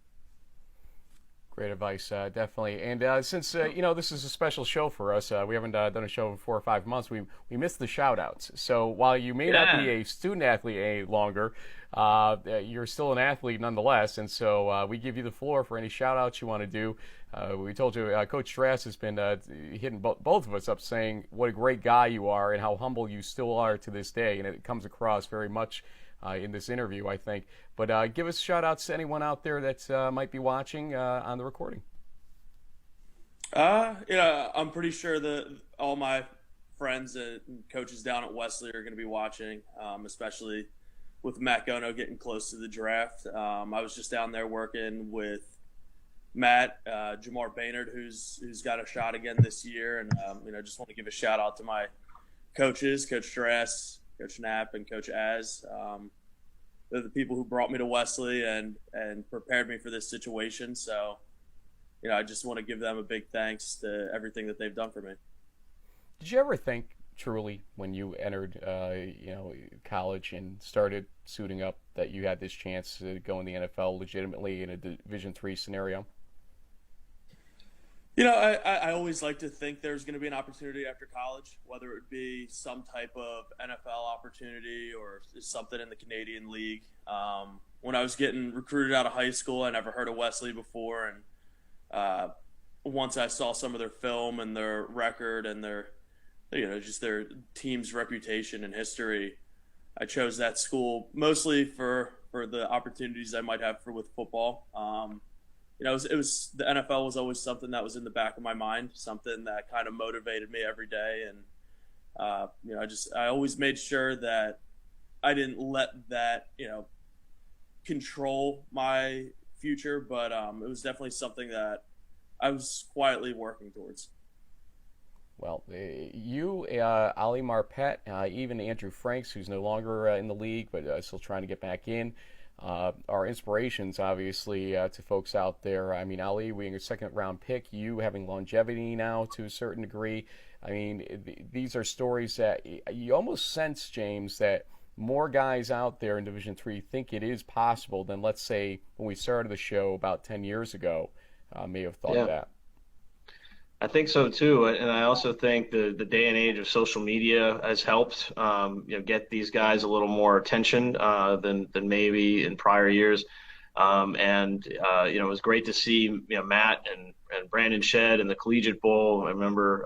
Speaker 1: Great advice, definitely. And since this is a special show for us, we haven't done a show in 4 or 5 months. We missed the shout-outs. So while you may not be a student athlete any longer, you're still an athlete nonetheless. And so we give you the floor for any shout-outs you want to do. We told you Coach Strass has been hitting both of us up, saying what a great guy you are and how humble you still are to this day. And it comes across very much in this interview, I think. But give us shout-outs to anyone out there that might be watching on the recording.
Speaker 3: I'm pretty sure that all my friends and coaches down at Wesley are going to be watching, especially with Matt Gono getting close to the draft. I was just down there working with Matt, Jamar Baynard, who's got a shot again this year. And, I just want to give a shout-out to my coaches, Coach Strass, Coach Knapp, and Coach Az. They're the people who brought me to Wesley and prepared me for this situation. So, I just want to give them a big thanks to everything that they've done for me.
Speaker 1: Did you ever think truly when you entered, college and started suiting up that you had this chance to go in the NFL legitimately in a Division III scenario?
Speaker 3: I always like to think there's going to be an opportunity after college, whether it be some type of NFL opportunity or something in the Canadian League. When I was getting recruited out of high school, I never heard of Wesley before. And once I saw some of their film and their record and their team's reputation and history, I chose that school mostly for the opportunities I might have with football. It was the NFL was always something that was in the back of my mind, something that kind of motivated me every day. And, I always made sure that I didn't let that, control my future, but it was definitely something that I was quietly working towards.
Speaker 1: Well, you, Ali Marpet, even Andrew Franks, who's no longer in the league, but still trying to get back in, are inspirations, obviously, to folks out there. I mean, Ali being a second-round pick, you having longevity now to a certain degree. I mean, these are stories that you almost sense, James, that more guys out there in Division III think it is possible than, let's say, when we started the show about 10 years ago, may have thought that.
Speaker 2: I think so too, and I also think the day and age of social media has helped, get these guys a little more attention than maybe in prior years. It was great to see Matt and Brandon Shedd in the Collegiate Bowl. I remember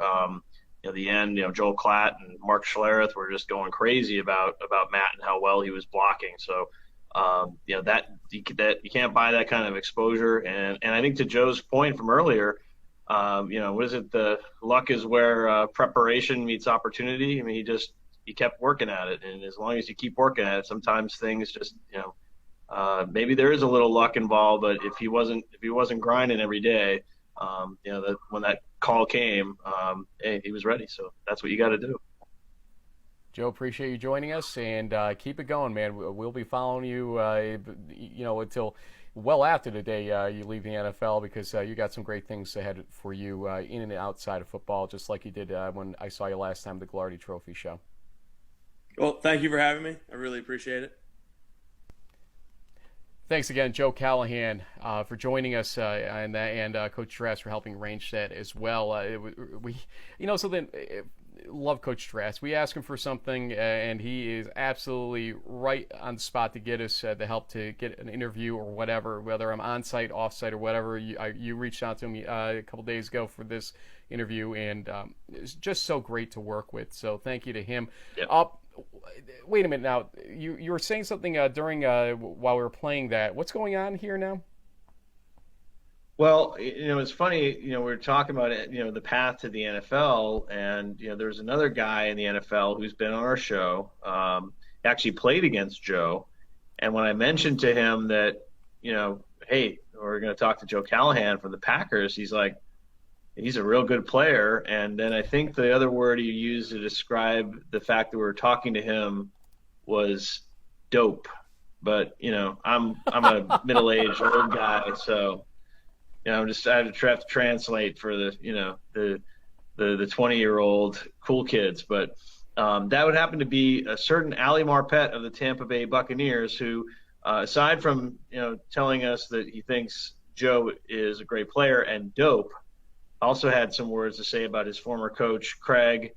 Speaker 2: the end, Joel Klatt and Mark Schlereth were just going crazy about Matt and how well he was blocking. So, that you can't buy that kind of exposure. And I think to Joe's point from earlier, what is it? The luck is where preparation meets opportunity. I mean, he kept working at it, and as long as you keep working at it, sometimes things just, maybe there is a little luck involved. But if he wasn't grinding every day, that when that call came, hey, he was ready. So that's what you got to do.
Speaker 1: Joe, appreciate you joining us, and keep it going, man. We'll be following you, until well after the day you leave the NFL, because you got some great things ahead for you in and outside of football, just like you did when I saw you last time at the Glardy Trophy show.
Speaker 3: Well, thank you for having me. I really appreciate it.
Speaker 1: Thanks again, Joe Callahan, for joining us, and Coach Strass for helping arrange that as well. Love Coach Strass. We ask him for something, and he is absolutely right on the spot to get us the help to get an interview or whatever, whether I'm on-site, off-site, or whatever. You reached out to me a couple days ago for this interview, and it's just so great to work with. So thank you to him.
Speaker 2: Yep.
Speaker 1: Wait a minute now. You were saying something during while we were playing that. What's going on here now?
Speaker 2: Well, it's funny, we were talking about it, the path to the NFL, and, there's another guy in the NFL who's been on our show, actually played against Joe. And when I mentioned to him that, hey, we're going to talk to Joe Callahan from the Packers, he's like, he's a real good player. And then I think the other word he used to describe the fact that we were talking to him was dope. But, I'm a middle-aged old guy, so I have to translate for the 20-year-old cool kids. But that would happen to be a certain Ali Marpet of the Tampa Bay Buccaneers, who, aside from telling us that he thinks Joe is a great player and dope, also had some words to say about his former coach Craig,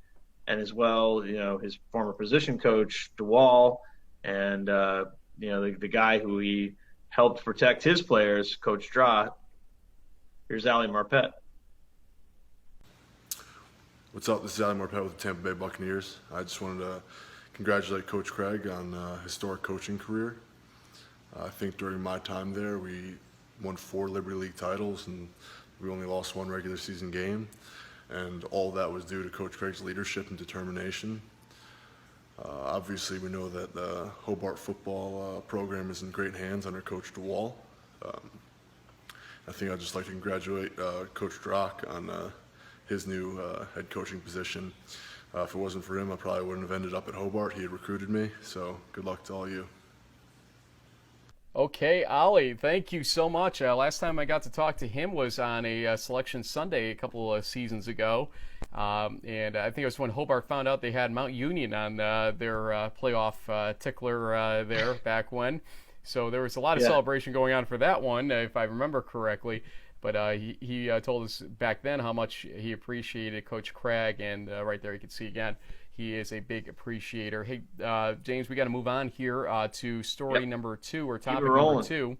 Speaker 2: and as well his former position coach DeWall, and the guy who he helped protect his players, Coach Draw. Here's Ali Marpet.
Speaker 4: What's up? This is Ali Marpet with the Tampa Bay Buccaneers. I just wanted to congratulate Coach Craig on a historic coaching career. I think during my time there, we won 4 Liberty League titles, and we only lost 1 regular season game. And all that was due to Coach Craig's leadership and determination. Obviously, we know that the Hobart football program is in great hands under Coach DeWall. I think I'd just like to congratulate Coach Drock on his new head coaching position. If it wasn't for him, I probably wouldn't have ended up at Hobart. He had recruited me, so good luck to all you.
Speaker 1: Okay, Ali, thank you so much. Last time I got to talk to him was on a Selection Sunday a couple of seasons ago. And I think it was when Hobart found out they had Mount Union on their playoff tickler there back when. So there was a lot of celebration going on for that one, if I remember correctly. But he told us back then how much he appreciated Coach Craig, and right there you can see again, he is a big appreciator. Hey, James, we got to move on here to story number 2, or topic number 2.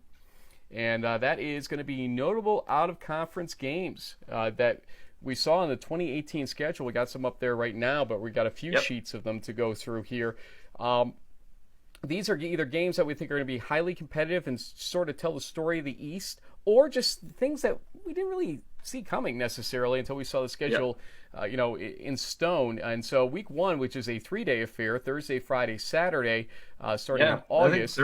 Speaker 1: And that is going to be notable out-of-conference games that we saw in the 2018 schedule. We got some up there right now, but we got a few sheets of them to go through here. These are either games that we think are going to be highly competitive and sort of tell the story of the East, or just things that we didn't really see coming necessarily until we saw the schedule, in stone. And so week 1, which is a 3-day affair, Thursday, Friday, Saturday, starting in August.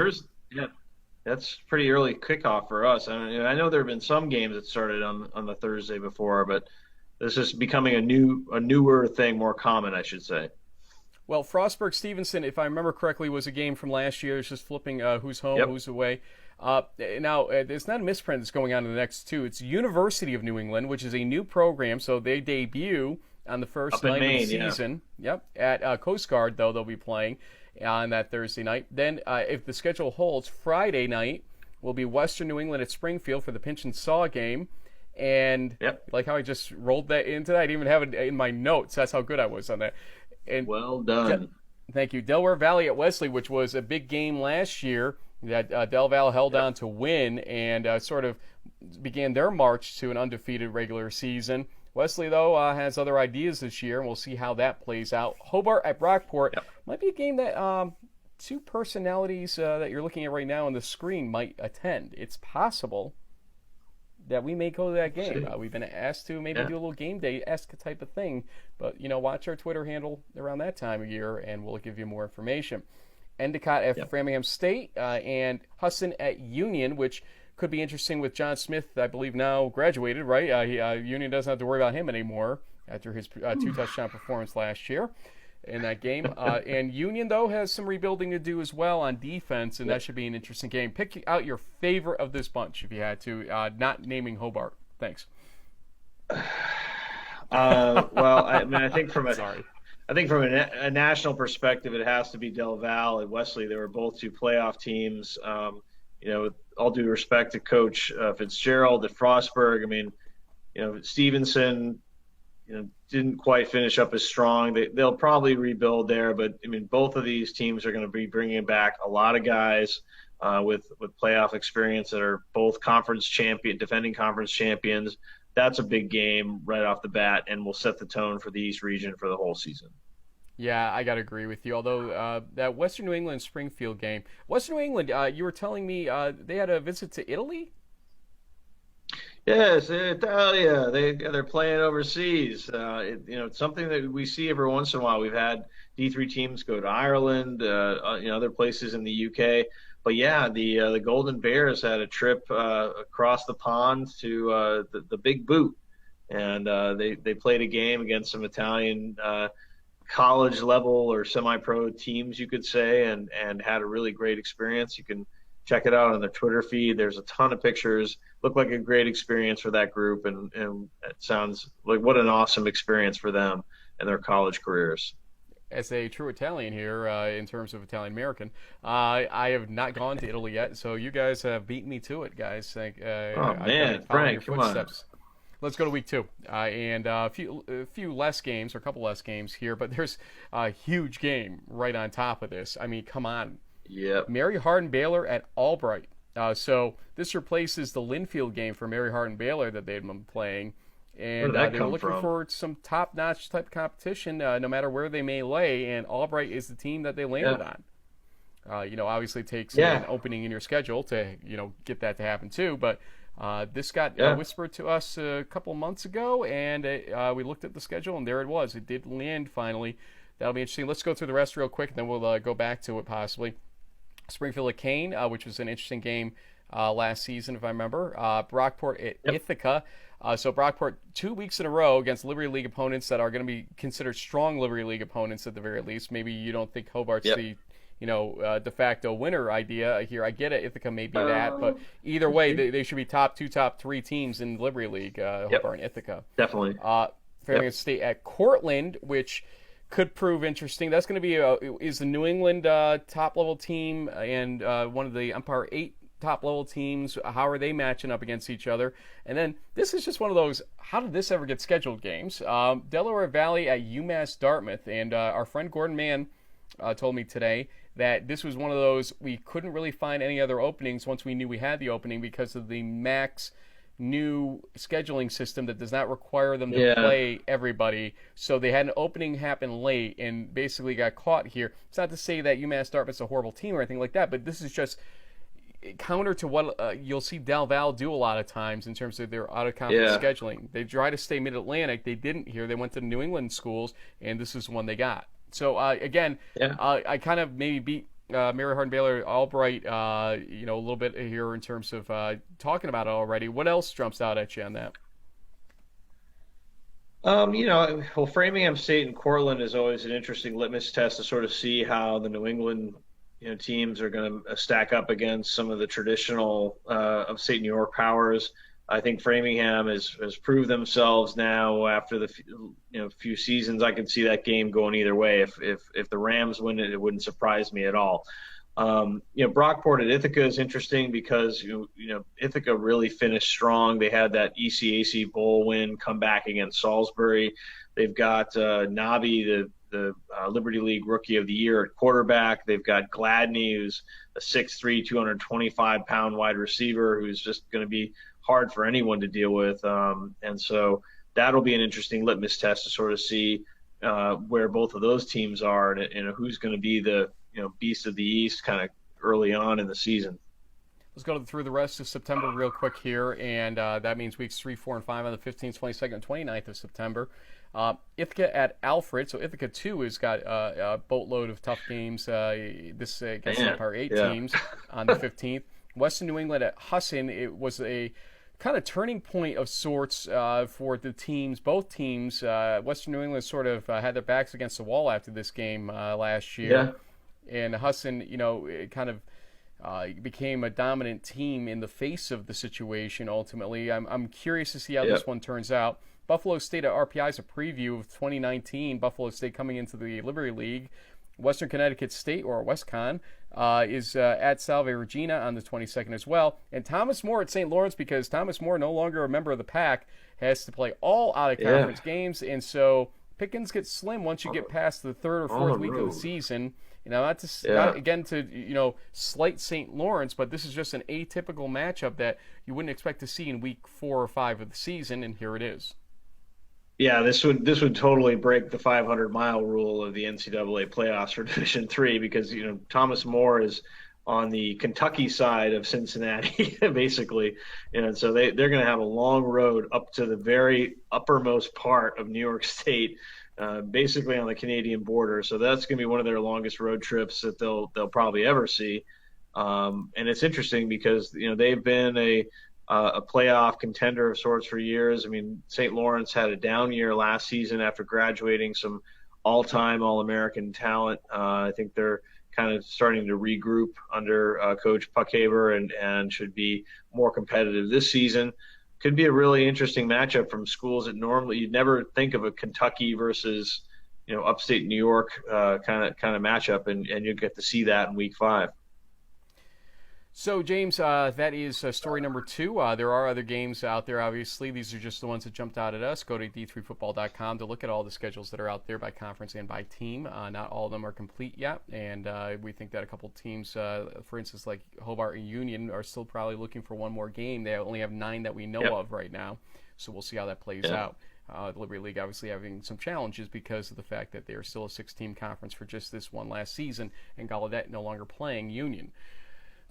Speaker 2: That's pretty early kickoff for us. I mean, I know there have been some games that started on the Thursday before, but this is becoming a newer thing, more common, I should say.
Speaker 1: Well, Frostburg-Stevenson, if I remember correctly, was a game from last year. It's just flipping who's home, who's away. Now, it's not a misprint that's going on in the next 2. It's University of New England, which is a new program, so they debut on the first night of the season. At Coast Guard, though, they'll be playing on that Thursday night. Then, if the schedule holds, Friday night will be Western New England at Springfield for the Pinch and Saw game. And like how I just rolled that in today, I didn't even have it in my notes. That's how good I was on that. And
Speaker 2: well done.
Speaker 1: Thank you. Delaware Valley at Wesley, which was a big game last year that Del Val held on to win and sort of began their march to an undefeated regular season. Wesley, though, has other ideas this year, and we'll see how that plays out. Hobart at Brockport might be a game that two personalities that you're looking at right now on the screen might attend. It's possible that we may go to that game. We've been asked to maybe do a little game day-esque type of thing, but, watch our Twitter handle around that time of year, and we'll give you more information. Endicott at Framingham State and Husson at Union, which could be interesting with John Smith, I believe, now graduated, right? Union doesn't have to worry about him anymore after his two-touchdown performance last year in that game. And Union, though, has some rebuilding to do as well on defense, and that should be an interesting game. Pick out your favorite of this bunch if you had to, not naming Hobart. Thanks.
Speaker 2: I think from a national perspective, it has to be Del Valle and Wesley. They were both two playoff teams. With all due respect to Coach Fitzgerald at Frostburg, Stevenson, didn't quite finish up as strong. They'll probably rebuild there, but both of these teams are going to be bringing back a lot of guys with playoff experience that are both defending conference champions. That's a big game right off the bat, and will set the tone for the East region for the whole season.
Speaker 1: Yeah, I got to agree with you. Although that Western New England Springfield game, Western New England, you were telling me they had a visit to Italy?
Speaker 2: Yes, Italia. They're playing overseas. It's something that we see every once in a while. We've had D3 teams go to Ireland, other places in the UK. But yeah, the Golden Bears had a trip across the pond to the Big Boot, and they played a game against some Italian college level or semi-pro teams, you could say, and had a really great experience. You can check it out on their Twitter feed. There's a ton of pictures. Looked like a great experience for that group, and it sounds like what an awesome experience for them and their college careers.
Speaker 1: As a true Italian here, in terms of Italian American, I have not gone to Italy yet, so you guys have beaten me to it, guys.
Speaker 2: Frank, come on.
Speaker 1: Let's go to week 2, and a few less games, or a couple less games here, but there's a huge game right on top of this. Come on.
Speaker 2: Yep.
Speaker 1: Mary Hardin Baylor at Albright. So this replaces the Linfield game for Mary Hardin Baylor that they'd been playing. And they were looking for some top-notch type competition, no matter where they may lay, and Albright is the team that they landed on. Obviously it takes an opening in your schedule to, get that to happen too, but this got whispered to us a couple months ago, and we looked at the schedule, and there it was. It did land finally. That'll be interesting. Let's go through the rest real quick, and then we'll go back to it possibly. Springfield at Kane, which was an interesting game last season, if I remember. Brockport at Ithaca. So Brockport 2 weeks in a row against Liberty League opponents that are going to be considered strong Liberty League opponents at the very least. Maybe you don't think Hobart's the de facto winner idea here. I get it. Ithaca may be that, but either way, they should be top 2, top 3 teams in Liberty League, Hobart and Ithaca.
Speaker 2: Definitely.
Speaker 1: Fairhaven State at Cortland, which could prove interesting. That's going to be is the New England top-level team and one of the Empire 8 top-level teams. How are they matching up against each other? And then this is just one of those, how did this ever get scheduled games? Delaware Valley at UMass Dartmouth. And our friend Gordon Mann told me today that this was one of those, we couldn't really find any other openings once we knew we had the opening because of the max new scheduling system that does not require them to play everybody. So they had an opening happen late and basically got caught here. It's not to say that UMass Dartmouth's a horrible team or anything like that, but this is just counter to what you'll see Del Valle do a lot of times in terms of their out-of-conference scheduling. They try to stay mid-Atlantic. They didn't here. They went to the New England schools, and this is the one they got. So, again, I kind of maybe beat Mary Hardin Baylor Albright, a little bit here in terms of talking about it already. What else jumps out at you on that?
Speaker 2: Framingham State and Cortland is always an interesting litmus test to sort of see how the New England teams are going to stack up against some of the traditional upstate New York powers. I think Framingham has proved themselves now after the few seasons. I could see that game going either way. If the Rams win it, it wouldn't surprise me at all. Brockport at Ithaca is interesting because Ithaca really finished strong. They had that ECAC bowl win, come back against Salisbury. They've got Nabi, the Liberty League Rookie of the Year at quarterback. They've got Gladney, who's a 6'3", 225-pound wide receiver who's just going to be hard for anyone to deal with. And so that'll be an interesting litmus test to sort of see where both of those teams are and who's going to be the beast of the East kind of early on in the season.
Speaker 1: Let's go through the rest of September real quick here, and that means weeks 3, 4, and 5 on the 15th, 22nd, and 29th of September. Ithaca at Alfred. So Ithaca 2 has got a boatload of tough games. This against Empire 8 teams on the 15th. Western New England at Hanson. It was a kind of turning point of sorts for the teams, both teams. Western New England sort of had their backs against the wall after this game last year. Yeah. And Hanson, it kind of became a dominant team in the face of the situation ultimately. I'm curious to see how this one turns out. Buffalo State at RPI is a preview of 2019. Buffalo State coming into the Liberty League. Western Connecticut State, or WestCon, is at Salve Regina on the 22nd as well. And Thomas More at St. Lawrence, because Thomas More, no longer a member of the pack, has to play all out-of-conference games. And so pickings get slim once you get past the third or fourth week of the season. Not again to slight St. Lawrence, but this is just an atypical matchup that you wouldn't expect to see in week 4 or 5 of the season, and here it is.
Speaker 2: Yeah, this would totally break the 500-mile rule of the NCAA playoffs for Division III because Thomas More is on the Kentucky side of Cincinnati, basically, and so they're going to have a long road up to the very uppermost part of New York State, basically on the Canadian border. So that's going to be one of their longest road trips that they'll probably ever see. And it's interesting because they've been a playoff contender of sorts for years. I mean, St. Lawrence had a down year last season after graduating some all-time All-American talent. I think they're kind of starting to regroup under Coach Puckhaber and should be more competitive this season. Could be a really interesting matchup from schools that normally you'd never think of a Kentucky versus upstate New York kind of matchup, and you get to see that in week 5.
Speaker 1: So, James, that is story number 2. There are other games out there, obviously. These are just the ones that jumped out at us. Go to D3Football.com to look at all the schedules that are out there by conference and by team. Not all of them are complete yet, and we think that a couple teams, for instance, like Hobart and Union, are still probably looking for one more game. They only have 9 that we know of right now, so we'll see how that plays out. The Liberty League obviously having some challenges because of the fact that they are still a 6-team conference for just this one last season, and Gallaudet no longer playing Union.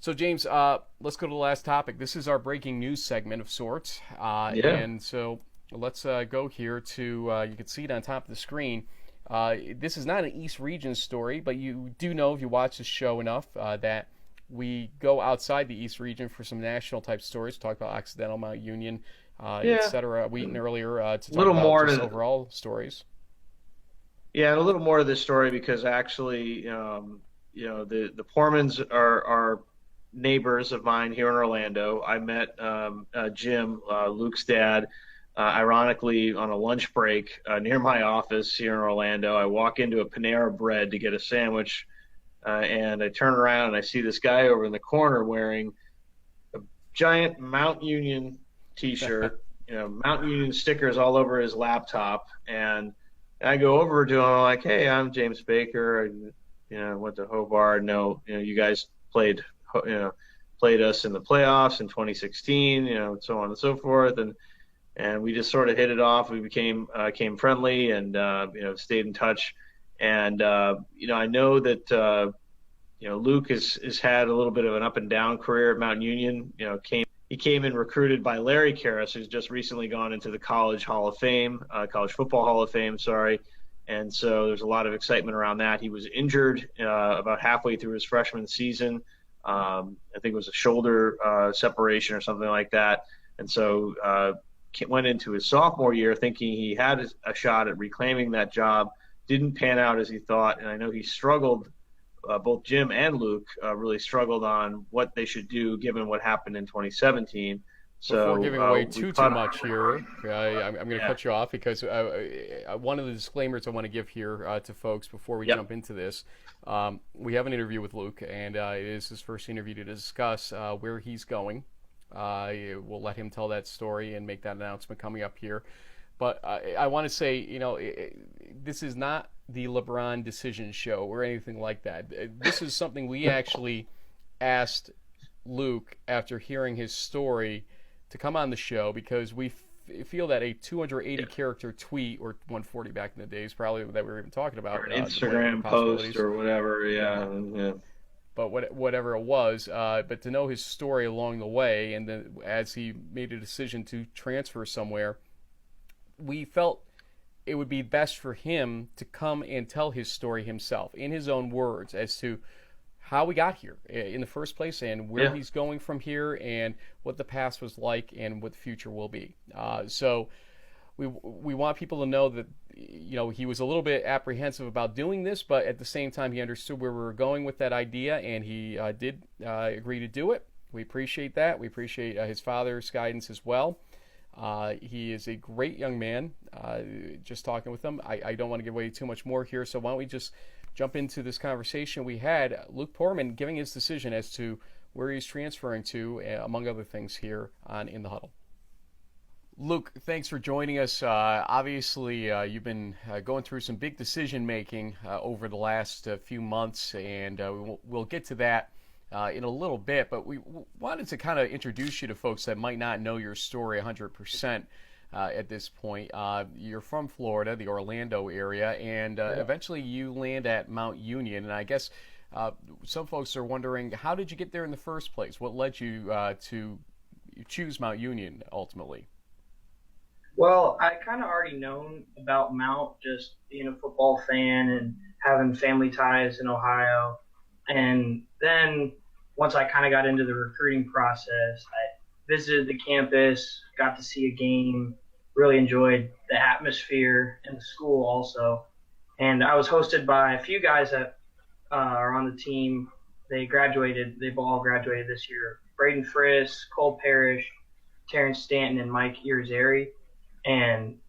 Speaker 1: So, James, let's go to the last topic. This is our breaking news segment of sorts. And so let's go here to, you can see it on top of the screen. This is not an East Region story, but you do know if you watch the show enough that we go outside the East Region for some national-type stories, talk about Occidental, Mount Union, et cetera. Wheaton earlier to talk about just overall stories.
Speaker 2: Yeah, and a little more to this story because actually, the Poormans are neighbors of mine here in Orlando. I met Jim, Luke's dad, ironically on a lunch break near my office here in Orlando. I walk into a Panera Bread to get a sandwich, and I turn around and I see this guy over in the corner wearing a giant Mount Union T-shirt, Mount Union stickers all over his laptop, and I go over to him. I'm like, "Hey, I'm James Baker. I went to Hobart. No, you guys played us in the playoffs in 2016, so on and so forth. And we just sort of hit it off. We became friendly and, stayed in touch. And, I know that, Luke has had a little bit of an up and down career at Mount Union. He came in recruited by Larry Karras, who's just recently gone into the College Football Hall of Fame, sorry. And so there's a lot of excitement around that. He was injured about halfway through his freshman season. I think it was a shoulder separation or something like that. And so went into his sophomore year thinking he had a shot at reclaiming that job. Didn't pan out as he thought. And I know he struggled, both Jim and Luke really struggled on what they should do given what happened in 2017. So,
Speaker 1: before giving away too much here, I'm going to cut you off because one of the disclaimers I want to give here to folks before we jump into this, we have an interview with Luke, and it is his first interview to discuss where he's going. We'll let him tell that story and make that announcement coming up here. But I want to say, this is not the LeBron decision show or anything like that. This is something we actually asked Luke after hearing his story to come on the show because we feel that a 280 character tweet, or 140 back in the days, probably that we were even talking about,
Speaker 2: or an Instagram post or whatever, yeah.
Speaker 1: But whatever it was, but to know his story along the way, and then as he made a decision to transfer somewhere, we felt it would be best for him to come and tell his story himself in his own words as to how we got here in the first place, and where he's going from here, and what the past was like, and what the future will be. So we want people to know that, you know, he was a little bit apprehensive about doing this, but at the same time he understood where we were going with that idea, and he did agree to do it. We appreciate that. We appreciate his father's guidance as well. He is a great young man. Just talking with him, I don't want to give away too much more here, so why don't we just jump into this conversation we had. Luke Poorman giving his decision as to where he's transferring to, among other things, here on In the Huddle. Luke, thanks for joining us. Obviously, you've been going through some big decision-making over the last few months, and we'll get to that in a little bit, but we wanted to kind of introduce you to folks that might not know your story 100% at this point. You're from Florida, the Orlando area, and eventually you land at Mount Union, and I guess some folks are wondering, how did you get there in the first place? What led you to choose Mount Union ultimately?
Speaker 5: Well, I kind of already known about Mount, just being a football fan and having family ties in Ohio. And then once I kind of got into the recruiting process, I visited the campus, got to see a game, really enjoyed the atmosphere and the school also. And I was hosted by a few guys that are on the team. They've all graduated this year. Braden Friss, Cole Parrish, Terrence Stanton, and Mike Irizarry. And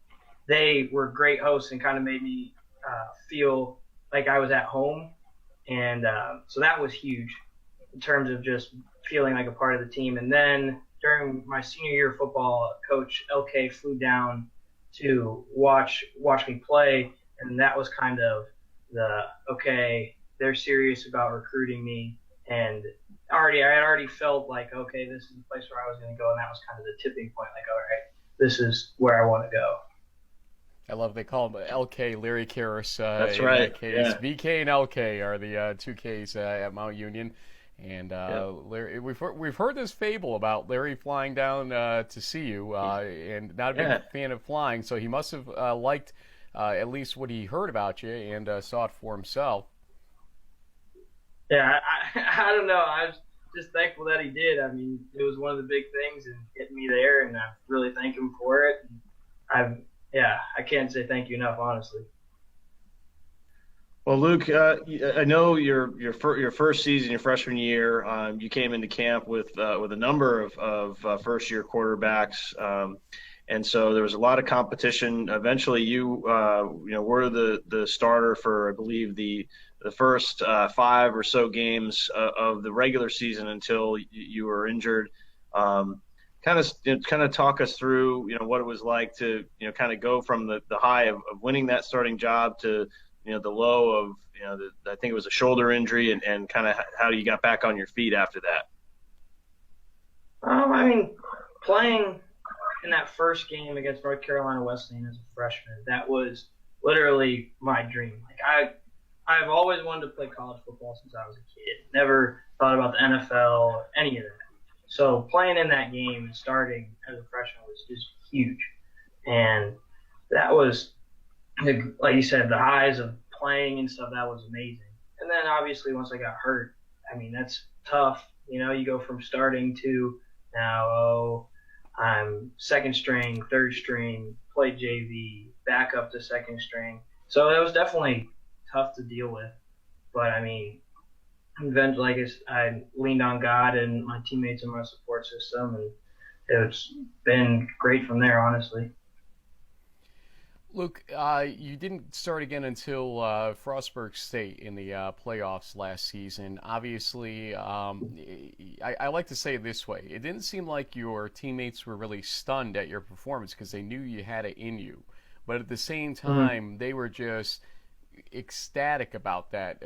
Speaker 5: they were great hosts and kind of made me feel like I was at home. And so that was huge in terms of just feeling like a part of the team. And then during my senior year of football, Coach LK flew down to watch me play. And that was kind of okay, they're serious about recruiting me. And I had already felt like, okay, this is the place where I was going to go. And that was kind of the tipping point, like, all right, this is where I want to go.
Speaker 1: I love they call him LK, Larry Karras.
Speaker 2: That's right.
Speaker 1: That case. Yeah. VK and LK are the two Ks at Mount Union. And Larry, we've heard this fable about Larry flying down to see you, and not a big fan of flying, so he must have liked at least what he heard about you and saw it for himself.
Speaker 5: Yeah, I don't know. I was just thankful that he did. I mean, it was one of the big things and getting me there, and I really thank him for it. I can't say thank you enough, honestly.
Speaker 2: Well, Luke, I know your first season, your freshman year, you came into camp with a number of first year quarterbacks, and so there was a lot of competition. Eventually, you were the starter for, I believe, the first 5 or so games of the regular season until you were injured. Kind of talk us through what it was like to kind of go from the high of winning that starting job to the low of I think it was a shoulder injury, and kind of how you got back on your feet after that.
Speaker 5: I mean, playing in that first game against North Carolina Wesleyan as a freshman, that was literally my dream. Like I've always wanted to play college football since I was a kid. Never thought about the NFL or any of that. So playing in that game and starting as a freshman was just huge. And that was, like you said, the highs of playing and stuff, that was amazing. And then obviously once I got hurt, I mean, that's tough. You go from starting to now, I'm second string, third string, played JV, back up to second string. So it was definitely tough to deal with. But I mean, eventually, I leaned on God and my teammates and my support system, and it's been great from there, honestly.
Speaker 1: Luke, you didn't start again until Frostburg State in the playoffs last season. Obviously, I like to say it this way. It didn't seem like your teammates were really stunned at your performance because they knew you had it in you. But at the same time, they were just ecstatic about that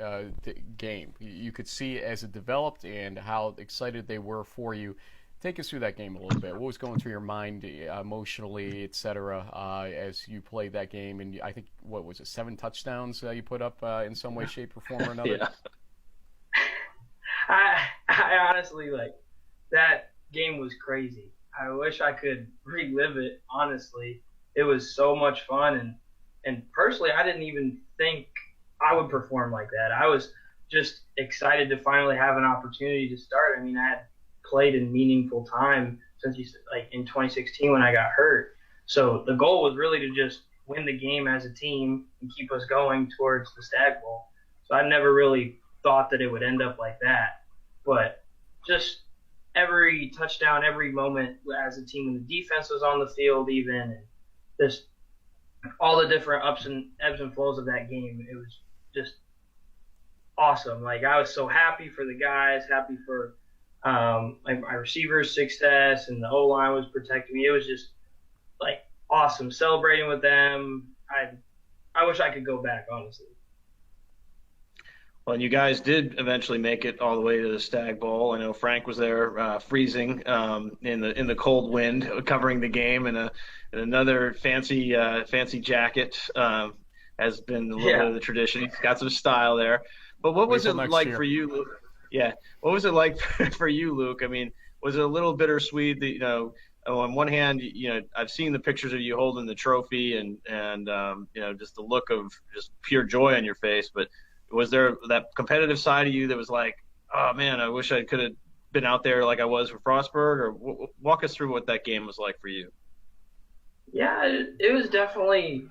Speaker 1: game. You could see it as it developed and how excited they were for you. Take us through that game a little bit. What was going through your mind emotionally, et cetera, as you played that game? And I think, what was it, 7 touchdowns you put up in some way, shape, or form or another?
Speaker 2: Yeah.
Speaker 5: I honestly, like, that game was crazy. I wish I could relive it, honestly. It was so much fun. And personally, I didn't even think I would perform like that. I was just excited to finally have an opportunity to start. I mean, I had played in meaningful time since in 2016 when I got hurt. So the goal was really to just win the game as a team and keep us going towards the Stag Bowl. So I never really thought that it would end up like that. But just every touchdown, every moment as a team, when the defense was on the field even, and just all the different ebbs and flows of that game, it was just awesome. Like, I was so happy for the guys, happy for my receivers' success, and the O-line was protecting me. It was just like awesome celebrating with them. I wish I could go back, honestly.
Speaker 2: Well, and you guys did eventually make it all the way to the Stag Bowl. I know Frank was there, freezing in the cold wind, covering the game, and another fancy jacket has been a little bit of the tradition. He's got some style there. But what was it like for you, Luke? Yeah, what was it like for you, Luke? I mean, was it a little bittersweet that, on one hand, I've seen the pictures of you holding the trophy and just the look of just pure joy on your face, but was there that competitive side of you that was like, oh man, I wish I could have been out there like I was for Frostburg? Or walk us through what that game was like for you.
Speaker 5: Yeah, it was definitely,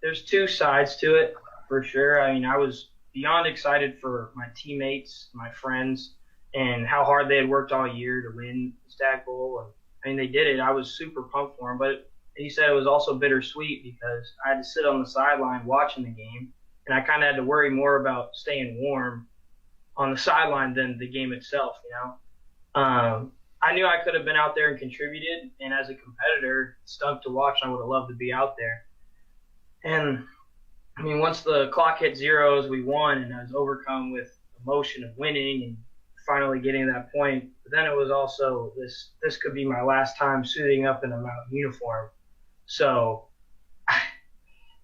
Speaker 5: there's 2 sides to it for sure. I mean, I was beyond excited for my teammates, my friends, and how hard they had worked all year to win the Stag Bowl. And I mean, they did it. I was super pumped for them, but he said it was also bittersweet because I had to sit on the sideline watching the game, and I kind of had to worry more about staying warm on the sideline than the game itself, I knew I could have been out there and contributed, and as a competitor, it stunk to watch. I would have loved to be out there. And, I mean, once the clock hit zeros, we won, and I was overcome with emotion of winning and finally getting to that point. But then it was also this could be my last time suiting up in a Mount uniform. So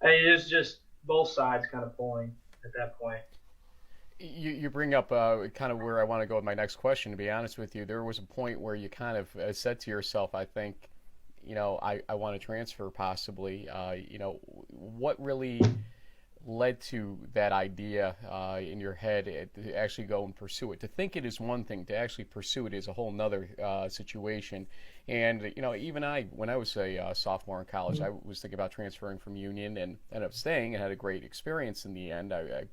Speaker 5: it was just both sides kind of pulling at that point.
Speaker 1: You bring up kind of where I want to go with my next question, to be honest with you. There was a point where you kind of said to yourself, I think, I want to transfer possibly. What really led to that idea in your head to actually go and pursue it? To think it is one thing, to actually pursue it is a whole nother situation. And, even when I was a sophomore in college, I was thinking about transferring from Union and ended up staying and had a great experience in the end. I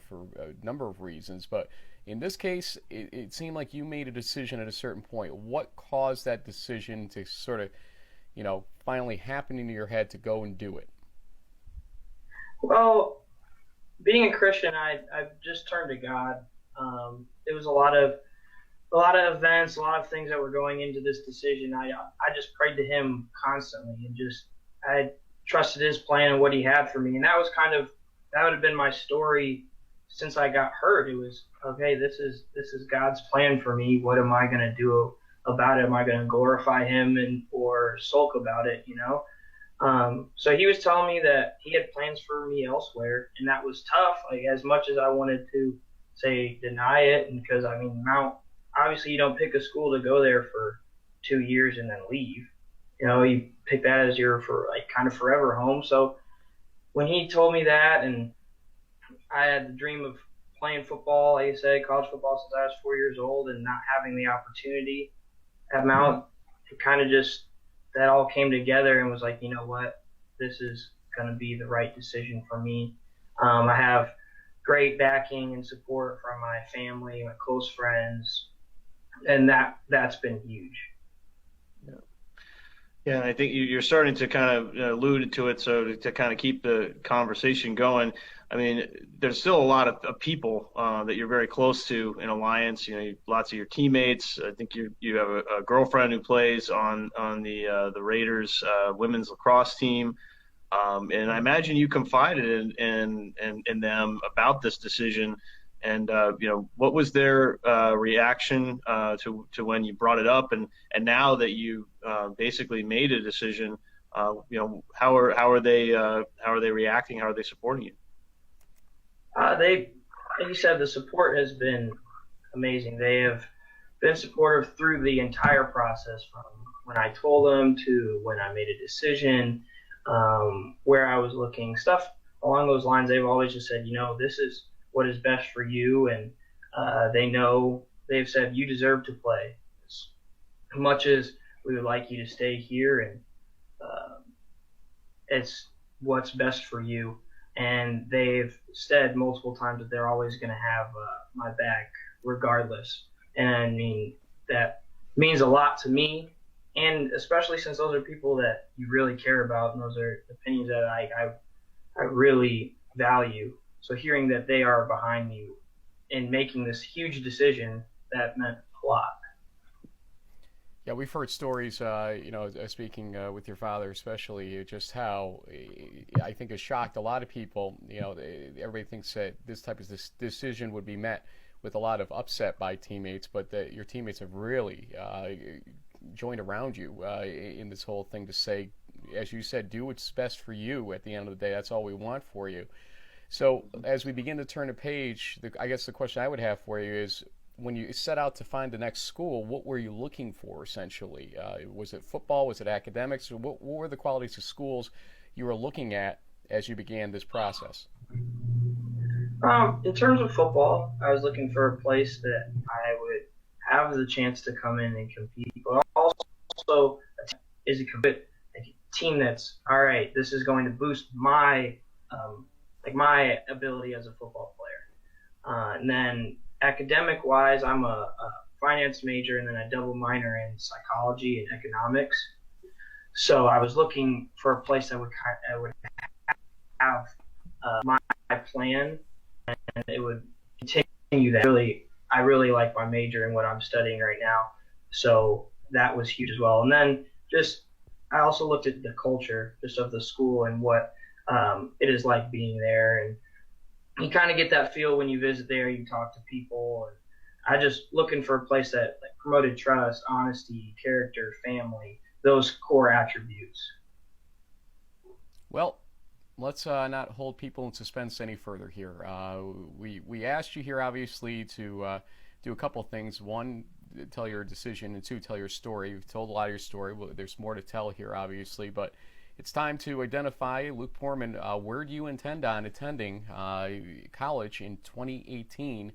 Speaker 1: for a number of reasons, but in this case, it seemed like you made a decision at a certain point. What caused that decision to sort of, finally happen in your head to go and do it?
Speaker 5: Well, being a Christian, I just turned to God. It was a lot of events, a lot of things that were going into this decision. I just prayed to Him constantly, and I trusted His plan and what He had for me, and that would have been my story since I got hurt. It was, okay, this is God's plan for me. What am I going to do about it? Am I going to glorify Him or sulk about it, So He was telling me that He had plans for me elsewhere, and that was tough. Like, as much as I wanted to say deny it, and because, I mean, Mount, obviously you don't pick a school to go there for 2 years and then leave. You pick that as your kind of forever home. So when He told me that, and I had the dream of playing football, like I said, college football since I was 4 years old, and not having the opportunity at Mount, it kind of just, that all came together and was like, you know what, this is going to be the right decision for me. I have great backing and support from my family, my close friends, and that's been huge.
Speaker 2: Yeah, I think you're starting to kind of allude to it, so to kind of keep the conversation going. I mean, there's still a lot of people that you're very close to in Alliance. Lots of your teammates. I think you have a girlfriend who plays on the Raiders women's lacrosse team, and I imagine you confided in them about this decision. And what was their reaction to when you brought it up, and now that you basically made a decision, how are they reacting? How are they supporting you?
Speaker 5: Like you said, the support has been amazing. They have been supportive through the entire process, from when I told them to when I made a decision, where I was looking, stuff along those lines. They've always just said, this is what is best for you, and they've said you deserve to play. As much as we would like you to stay here, and it's what's best for you. And they've said multiple times that they're always going to have my back regardless. And I mean, that means a lot to me, and especially since those are people that you really care about, and those are opinions that I really value. So hearing that they are behind me in making this huge decision, that meant a lot.
Speaker 1: Yeah, we've heard stories, speaking with your father especially, just how I think has shocked a lot of people. Everybody thinks that this type of decision would be met with a lot of upset by teammates, but that your teammates have really joined around you in this whole thing to say, as you said, do what's best for you at the end of the day. That's all we want for you. So as we begin to turn a page, I guess the question I would have for you is, when you set out to find the next school, what were you looking for essentially? Was it football? Was it academics? Or what were the qualities of schools you were looking at as you began this process?
Speaker 5: In terms of football, I was looking for a place that I would have the chance to come in and compete, but also is a team that's all right. This is going to boost my my ability as a football player, and then academic-wise, I'm a finance major and then a double minor in psychology and economics. So I was looking for a place that would have my plan, and it would continue that. I really like my major and what I'm studying right now, so that was huge as well. And then I also looked at the culture just of the school and what it is like being there, and you kind of get that feel when you visit there. You talk to people, and I just looking for a place that promoted trust, honesty, character, family, those core attributes.
Speaker 1: Well, let's not hold people in suspense any further here. We asked you here, obviously, to do a couple things. One, tell your decision, and two, tell your story. You've told a lot of your story. Well, there's more to tell here, obviously, but it's time to identify, Luke Poorman, where do you intend on attending college in 2018,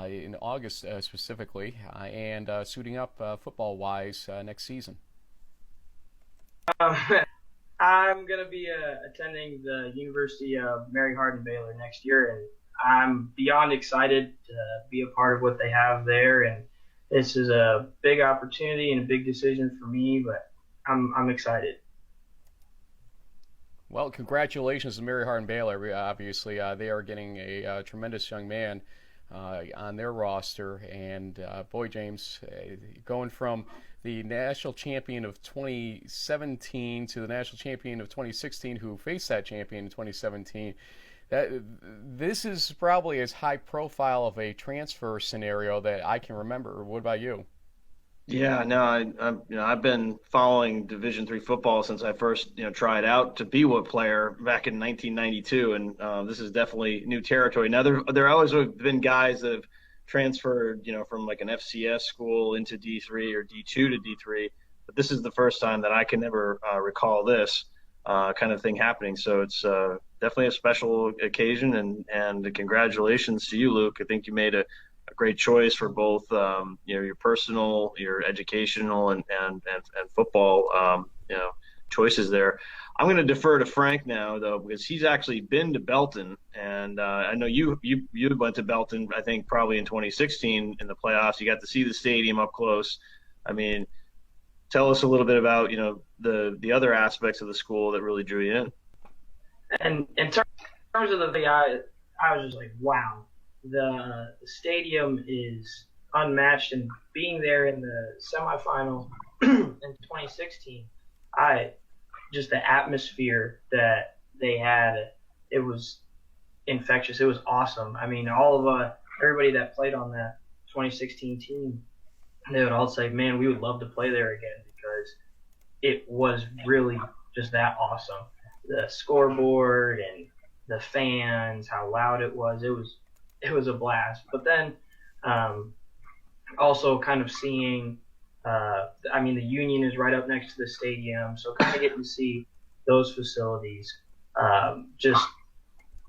Speaker 1: in August specifically, and suiting up football-wise next season?
Speaker 5: I'm going to be attending the University of Mary Hardin-Baylor next year, and I'm beyond excited to be a part of what they have there. And this is a big opportunity and a big decision for me, but I'm excited.
Speaker 1: Well, congratulations to Mary Hardin-Baylor. Obviously, they are getting a tremendous young man on their roster. And, boy, James, going from the national champion of 2017 to the national champion of 2016, who faced that champion in 2017, this is probably as high profile of a transfer scenario that I can remember. What about you?
Speaker 2: Yeah, no, I've been following Division III football since I first tried out to be a player back in 1992, and this is definitely new territory. Now there always have been guys that have transferred from like an FCS school into D3 or D2 to D3, but this is the first time that I can ever recall this kind of thing happening. So it's definitely a special occasion, and congratulations to you, Luke. I think you made a great choice for both, your personal, your educational, and football, choices there. I'm going to defer to Frank now, though, because he's actually been to Belton, and I know you went to Belton, I think probably in 2016 in the playoffs. You got to see the stadium up close. I mean, tell us a little bit about the other aspects of the school that really drew you in.
Speaker 5: And in terms of the I was just like, wow. The stadium is unmatched, and being there in the semifinal in 2016, just the atmosphere that they had, it was infectious. It was awesome. I mean, all of everybody that played on that 2016 team, they would all say, man, we would love to play there again because it was really just that awesome. The scoreboard and the fans, how loud it was a blast. But then also kind of seeing, the Union is right up next to the stadium, so kind of getting to see those facilities. Just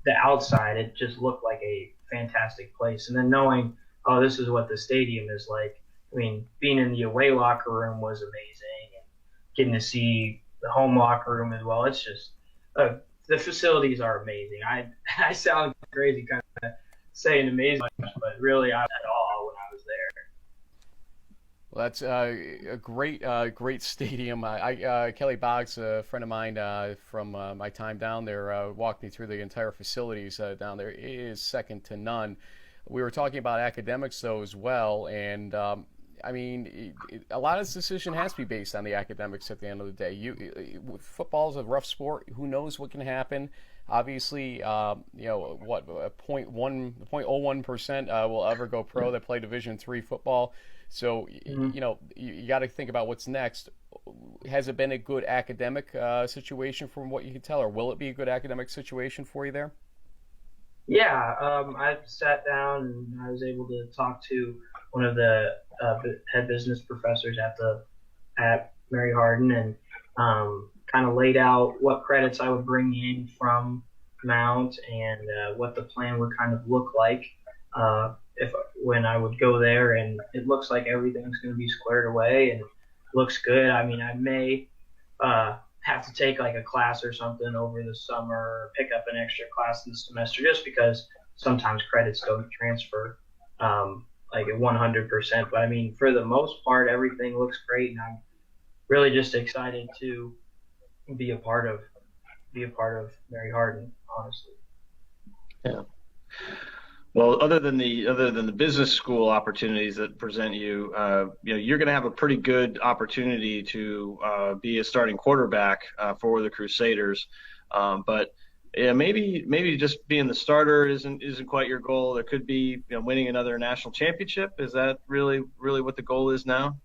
Speaker 5: the outside, it just looked like a fantastic place. And then knowing, oh, this is what the stadium is like. I mean, being in the away locker room was amazing, and getting to see the home locker room as well. It's just the facilities are amazing. I sound crazy kind of saying amazing, but really I was at all when I was there.
Speaker 1: Well, that's a great stadium. Kelly Boggs, a friend of mine from my time down there, walked me through the entire facilities down there. It is second to none. We were talking about academics, though, as well, and a lot of this decision has to be based on the academics at the end of the day. Football is a rough sport. Who knows what can happen? Obviously, 0.01% will ever go pro that play Division III football. So, you got to think about what's next. Has it been a good academic situation from what you can tell, or will it be a good academic situation for you there?
Speaker 5: Yeah, I sat down and I was able to talk to one of the head business professors at Mary Hardin, and kind of laid out what credits I would bring in from Mount and what the plan would kind of look like when I would go there. And it looks like everything's going to be squared away and looks good. I mean, I may have to take like a class or something over the summer, or pick up an extra class in the semester, just because sometimes credits don't transfer like at 100%. But I mean, for the most part, everything looks great, and I'm really just excited to be a part of Mary Hardin, honestly.
Speaker 2: Yeah. Well, other than the business school opportunities that present you, you're going to have a pretty good opportunity to be a starting quarterback for the Crusaders. But yeah, maybe just being the starter isn't quite your goal. There could be winning another national championship. Is that really what the goal is now?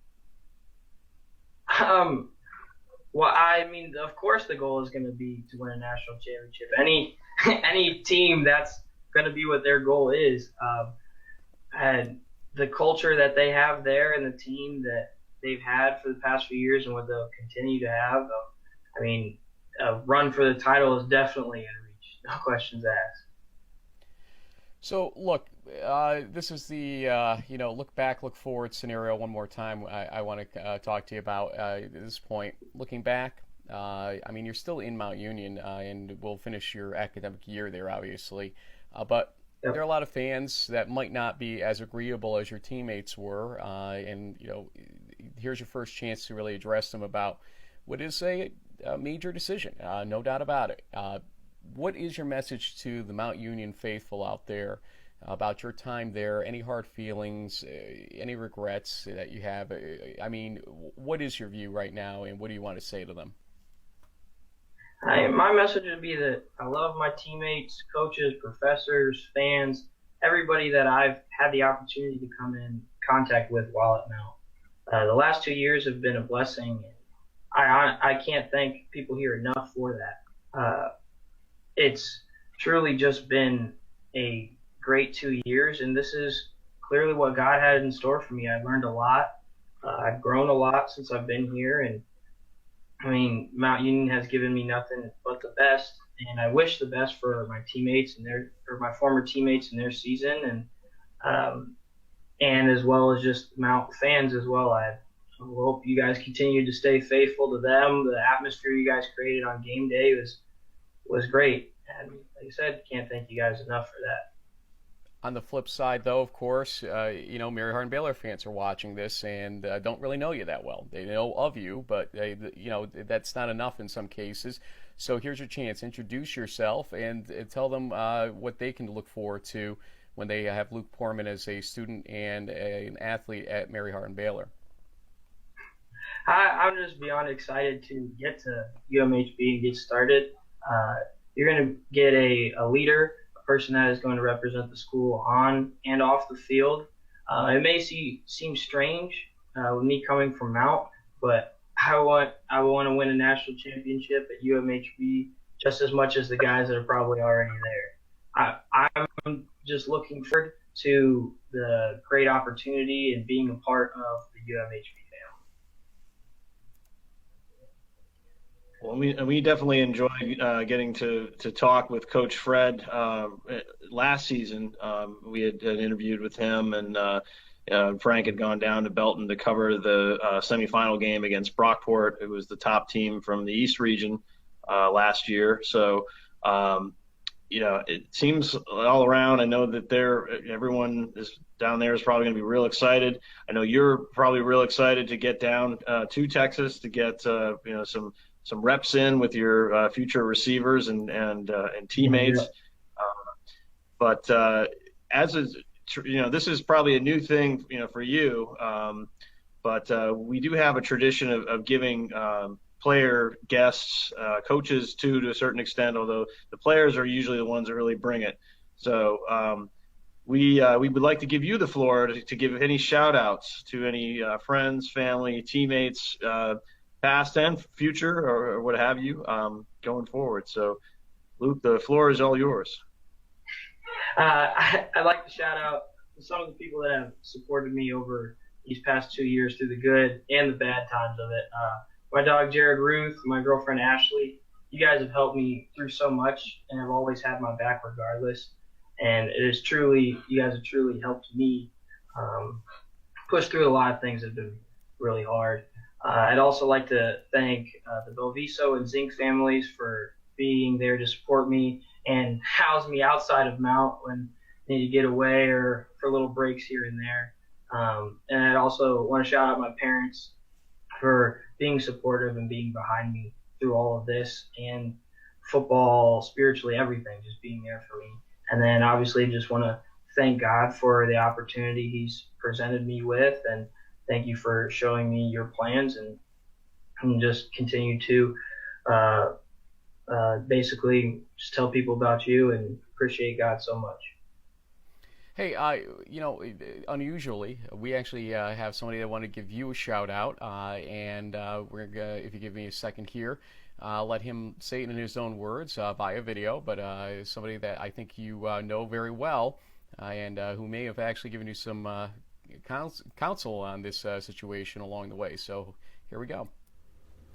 Speaker 5: Well, I mean, of course, the goal is going to be to win a national championship. Any team, that's going to be what their goal is. And the culture that they have there, and the team that they've had for the past few years, and what they'll continue to have, a run for the title is definitely in reach. No questions asked.
Speaker 1: So, look, this is the look back, look forward scenario one more time. I want to talk to you about at this point. Looking back, you're still in Mount Union, and we'll finish your academic year there, obviously. But there are a lot of fans that might not be as agreeable as your teammates were, and here's your first chance to really address them about what is a major decision, no doubt about it. What is your message to the Mount Union faithful out there about your time there? Any hard feelings, any regrets that you have? What is your view right now, and what do you want to say to them?
Speaker 5: My message would be that I love my teammates, coaches, professors, fans, everybody that I've had the opportunity to come in contact with while at Mount. The last 2 years have been a blessing. I can't thank people here enough for that. It's truly just been a great 2 years, and this is clearly what God had in store for me. I learned a lot. I've grown a lot since I've been here, and Mount Union has given me nothing but the best, and I wish the best for my teammates and my former teammates in their season, and as well as just Mount fans as well. I hope you guys continue to stay faithful to them. The atmosphere you guys created on game day was great, and like I said, can't thank you guys enough for that.
Speaker 1: On the flip side, though, of course, Mary Hardin Baylor fans are watching this and don't really know you that well. They know of you, but that's not enough in some cases. So here's your chance. Introduce yourself and tell them what they can look forward to when they have Luke Poorman as a student and an athlete at Mary Hardin Baylor.
Speaker 5: I'm just beyond excited to get to UMHB and get started. You're going to get a leader, a person that is going to represent the school on and off the field. It may seem strange with me coming from Mount, but I want to win a national championship at UMHB just as much as the guys that are probably already there. I'm just looking forward to the great opportunity and being a part of the UMHB family.
Speaker 2: Well, we definitely enjoyed getting to talk with Coach Fred last season. We had interviewed with him, and Frank had gone down to Belton to cover the semifinal game against Brockport. It was the top team from the East region last year. So, it seems all around. I know that everyone is down there is probably going to be real excited. I know you're probably real excited to get down to Texas to get some reps in with your future receivers and teammates. But this is probably a new thing, for you. But we do have a tradition of giving player guests, coaches to a certain extent, although the players are usually the ones that really bring it. So we would like to give you the floor to give any shout outs to any friends, family, teammates, past and future, or what have you, going forward. So Luke, the floor is all yours.
Speaker 5: I'd like to shout out some of the people that have supported me over these past 2 years through the good and the bad times of it. My dog Jared Ruth, my girlfriend Ashley, you guys have helped me through so much and have always had my back regardless. And you guys have truly helped me push through a lot of things that have been really hard. I'd also like to thank the Belviso and Zink families for being there to support me and house me outside of Mount when I need to get away or for little breaks here and there. And I'd also want to shout out my parents for being supportive and being behind me through all of this, and football, spiritually, everything, just being there for me. And then obviously just want to thank God for the opportunity he's presented me with, and thank you for showing me your plans, and just continue to basically just tell people about you and appreciate God so much.
Speaker 1: Hey, unusually, we actually have somebody that want to give you a shout out, and we're gonna, if you give me a second here, let him say it in his own words via video, but somebody that I think you know very well, and who may have actually given you some counsel on this situation along the way. So here we go.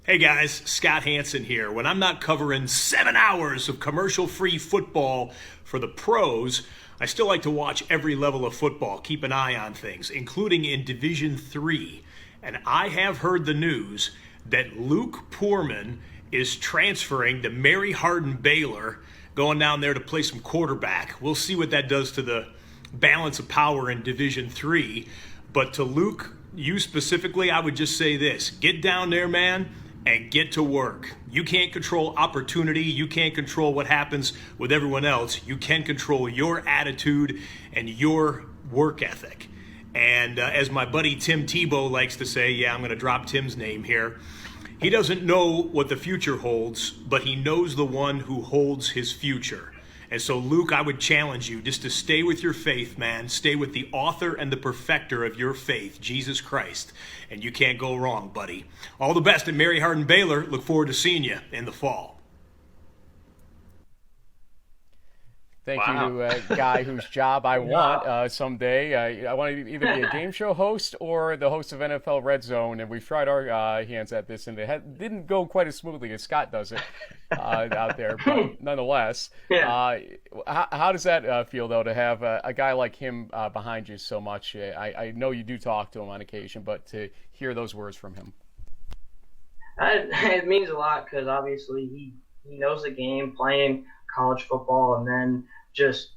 Speaker 6: Hey guys, Scott Hanson here. When I'm not covering 7 hours of commercial-free football for the pros, I still like to watch every level of football, keep an eye on things, including in Division III. And I have heard the news that Luke Poorman is transferring to Mary Hardin Baylor, going down there to play some quarterback. We'll see what that does to the balance of power in Division III. But to Luke, you specifically, I would just say this: get down there, man, and get to work. You can't control opportunity. You can't control what happens with everyone else. You can control your attitude and your work ethic. And as my buddy Tim Tebow likes to say, yeah, I'm going to drop Tim's name here, he doesn't know what the future holds, but he knows the one who holds his future. And so, Luke, I would challenge you just to stay with your faith, man. Stay with the author and the perfecter of your faith, Jesus Christ. And you can't go wrong, buddy. All the best at Mary Hardin Baylor. Look forward to seeing you in the fall.
Speaker 1: Thank you to a guy whose job I want someday. I want to either be a game show host or the host of NFL RedZone, and we've tried our hands at this, and it didn't go quite as smoothly as Scott does it out there. But nonetheless, how does that feel, though, to have a guy like him behind you so much? I know you do talk to him on occasion, but to hear those words from him.
Speaker 5: It means a lot because obviously he knows the game, playing college football, and then just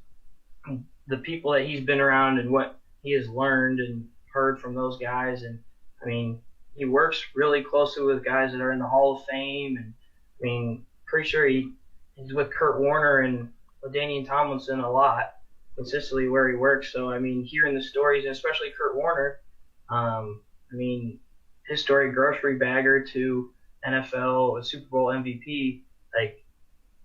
Speaker 5: the people that he's been around and what he has learned and heard from those guys. And I mean, he works really closely with guys that are in the Hall of Fame, and I mean, pretty sure he's with Kurt Warner and LaDainian Tomlinson a lot, consistently where he works. So I mean, hearing the stories, and especially Kurt Warner, I mean, his story, grocery bagger to NFL, a Super Bowl MVP, like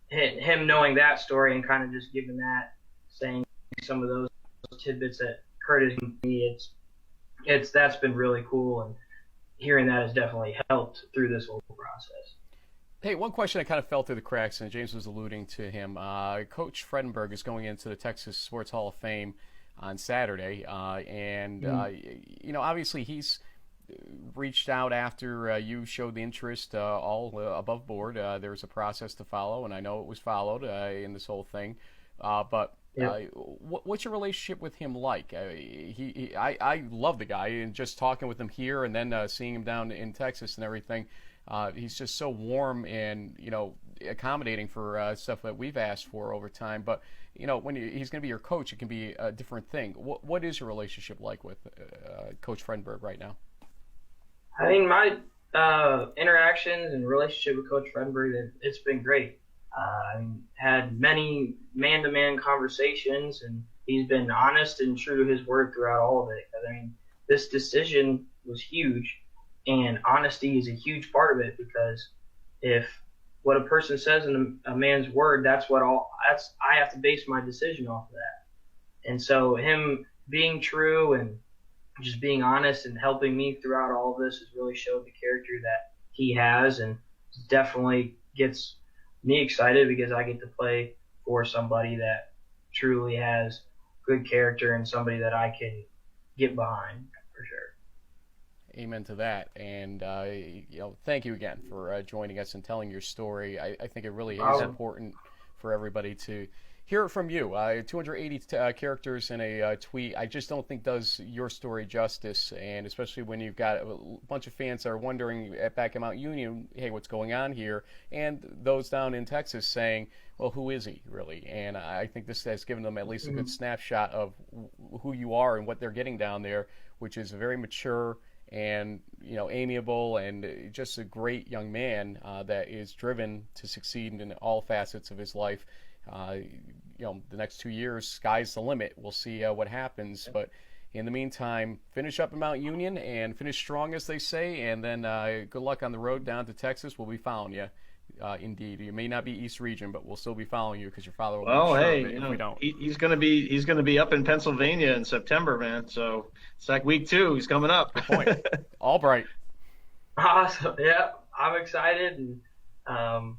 Speaker 5: him knowing that story and kind of just giving that saying some of those tidbits that hurted me. That's been really cool, and hearing that has definitely helped through this whole process.
Speaker 1: Hey, one question that kind of fell through the cracks, and James was alluding to him. Coach Fredenberg is going into the Texas Sports Hall of Fame on Saturday, obviously he's reached out after you showed the interest, all above board. There was a process to follow, and I know it was followed in this whole thing. What's your relationship with him like? I love the guy, and just talking with him here and then seeing him down in Texas and everything. He's just so warm and, accommodating for stuff that we've asked for over time. But, when he's going to be your coach, it can be a different thing. What is your relationship like with Coach Fredenberg right now?
Speaker 5: I mean, my interactions and relationship with Coach Fredenberg, it's been great. I had many man-to-man conversations, and he's been honest and true to his word throughout all of it. I mean, this decision was huge, and honesty is a huge part of it, because if what a person says in a man's word, I have to base my decision off of that. And so him being true and just being honest and helping me throughout all of this has really showed the character that he has, and definitely gets me excited because I get to play for somebody that truly has good character and somebody that I can get behind for sure.
Speaker 1: Amen to that. And, thank you again for joining us and telling your story. I think it really is important for everybody to hear it from you. 280 characters in a tweet, I just don't think does your story justice, and especially when you've got a bunch of fans that are wondering back in Mount Union, hey, what's going on here? And those down in Texas saying, well, who is he really? And I think this has given them at least a good snapshot of who you are and what they're getting down there, which is a very mature and amiable and just a great young man that is driven to succeed in all facets of his life. The next 2 years, sky's the limit. We'll see what happens. But in the meantime, finish up in Mount Union and finish strong, as they say. And then good luck on the road down to Texas. We'll be following you. Indeed, you may not be East Region, but we'll still be following you because your father will.
Speaker 2: Well,
Speaker 1: be sure
Speaker 2: hey,
Speaker 1: if we don't.
Speaker 2: He's going to be up in Pennsylvania in September, man. So it's like week 2. He's coming up.
Speaker 1: Good point. All bright.
Speaker 5: Awesome. Yeah, I'm excited, and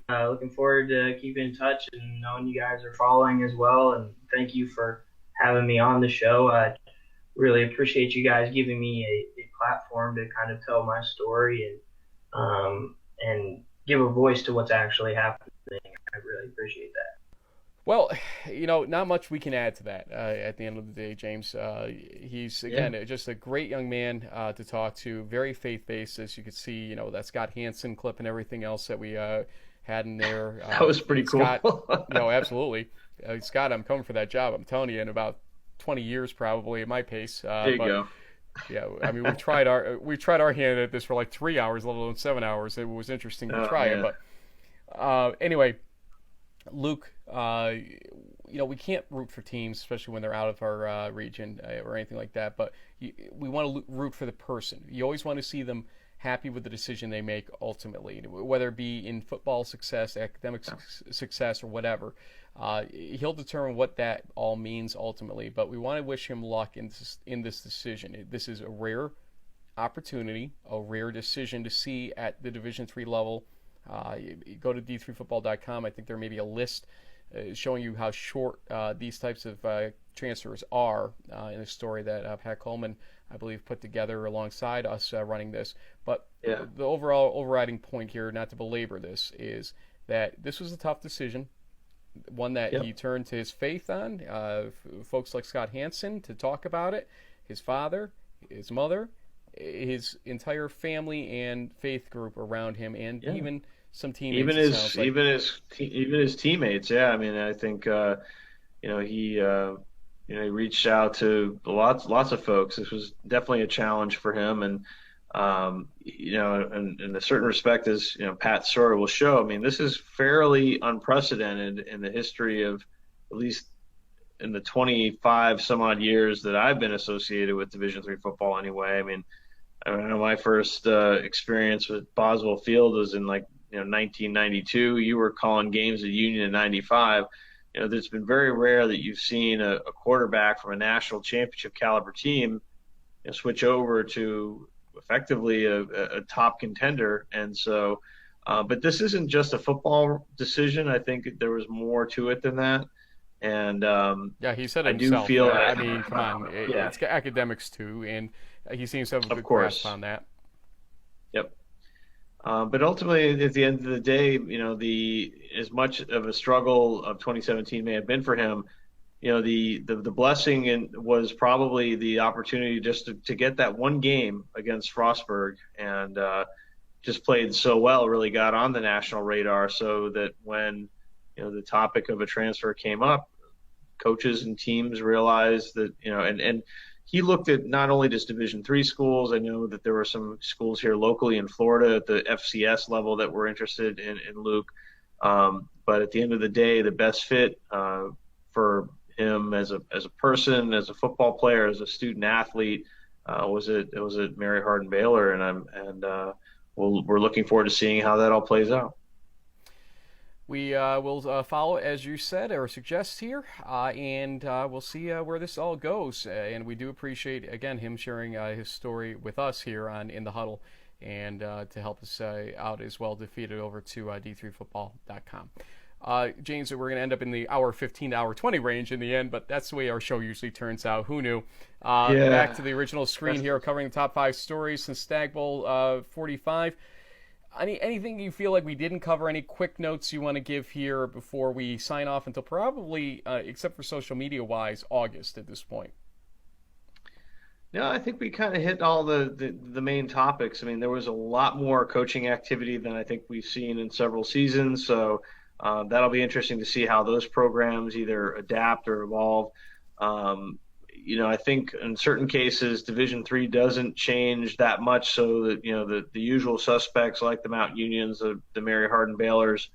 Speaker 5: looking forward to keeping in touch and knowing you guys are following as well. And thank you for having me on the show. I really appreciate you guys giving me a platform to kind of tell my story and give a voice to what's actually happening. I really appreciate that.
Speaker 1: Well, not much we can add to that at the end of the day, James. He's, again, just a great young man to talk to, very faith-based, as you can see, that Scott Hanson clip and everything else that we had in there.
Speaker 2: That was pretty cool.
Speaker 1: Scott, absolutely. Scott, I'm coming for that job. I'm telling you, in about 20 years probably at my pace.
Speaker 2: There you go.
Speaker 1: Yeah, I mean, we tried our hand at this for like 3 hours, let alone 7 hours. It was interesting to try it, but anyway, Luke, we can't root for teams, especially when they're out of our region or anything like that. But we want to root for the person. You always want to see them happy with the decision they make ultimately, whether it be in football success, academic success, or whatever. He'll determine what that all means ultimately, but we want to wish him luck in this decision. This is a rare opportunity, a rare decision to see at the Division III level. You go to D3Football.com. I think there may be a list showing you how short these types of transfers are in a story that Pat Coleman, I believe, put together alongside us running this. But the overall overriding point here, not to belabor this, is that this was a tough decision, one that he turned to his faith on, folks like Scott Hanson to talk about it, his father, his mother, his entire family and faith group around him, and even some teammates.
Speaker 2: Even his teammates. Yeah, I mean, I think he reached out to lots of folks. This was definitely a challenge for him, and in a certain respect, as Pat's story will show, I mean, this is fairly unprecedented in the history of, at least in the 25 some odd years that I've been associated with Division III football. Anyway, I mean, I know my first experience with Boswell Field was in 1992. You were calling games at Union in '95. it's been very rare that you've seen a quarterback from a national championship caliber team switch over to effectively a top contender. And so, but this isn't just a football decision. I think there was more to it than that. And
Speaker 1: yeah, he said it
Speaker 2: I
Speaker 1: himself.
Speaker 2: do feel
Speaker 1: I mean, come on,
Speaker 2: yeah.
Speaker 1: It's academics too, and he seems to have a good
Speaker 2: course.
Speaker 1: grasp on that.
Speaker 2: Yep. But ultimately, at the end of the day, as much of a struggle of 2017 may have been for him, the blessing was probably the opportunity just to get that one game against Frostburg, and just played so well, really got on the national radar, so that when the topic of a transfer came up, coaches and teams realized that and he looked at not only just Division III schools. I know that there were some schools here locally in Florida at the FCS level that were interested in Luke. But at the end of the day, the best fit for him as a person, as a football player, as a student athlete, was at Mary Hardin Baylor, and we're looking forward to seeing how that all plays out.
Speaker 1: We will follow, as you said, or suggest here, and we'll see where this all goes. And we do appreciate, again, him sharing his story with us here on In the Huddle, and to help us out as well, to feed it over to D3Football.com. James, we're going to end up in the hour 15 to hour 20 range in the end, but that's the way our show usually turns out. Who knew? Back to the original screen here, covering the top 5 stories since Stag Bowl 45. Anything you feel like we didn't cover? Any quick notes you want to give here before we sign off until probably, except for social media-wise, August at this point?
Speaker 2: No, I think we kind of hit all the main topics. I mean, there was a lot more coaching activity than I think we've seen in several seasons, so that'll be interesting to see how those programs either adapt or evolve. I think in certain cases, Division III doesn't change that much, so that the usual suspects like the Mount Unions, the Mary Hardin Baylors,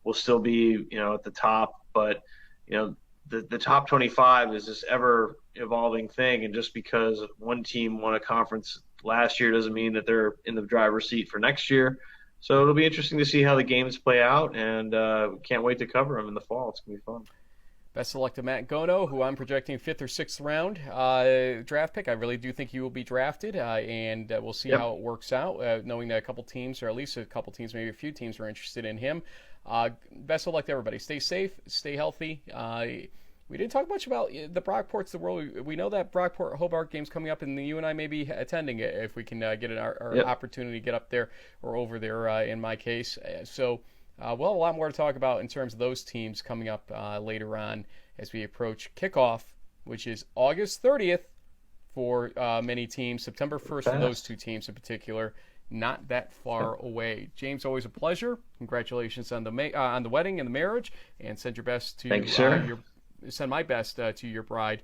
Speaker 2: will still be at the top. But the top 25 is this ever evolving thing, and just because one team won a conference last year doesn't mean that they're in the driver's seat for next year. So it'll be interesting to see how the games play out, and can't wait to cover them in the fall. It's gonna be fun.
Speaker 1: Best of luck to Matt Gono, who I'm projecting 5th or 6th round draft pick. I really do think he will be drafted, and we'll see how it works out, knowing that a couple teams, or at least a couple teams, maybe a few teams, are interested in him. Best of luck to everybody. Stay safe, stay healthy. We didn't talk much about the Brockports of the world. We know that Brockport-Hobart game's coming up, and you and I may be attending it if we can get our opportunity to get up there or over there in my case. So we'll have a lot more to talk about in terms of those teams coming up later on as we approach kickoff, which is August 30th for many teams, September 1st for those two teams in particular. Not that far away. James, always a pleasure. Congratulations on the wedding and the marriage, and send your best to send my best to your bride,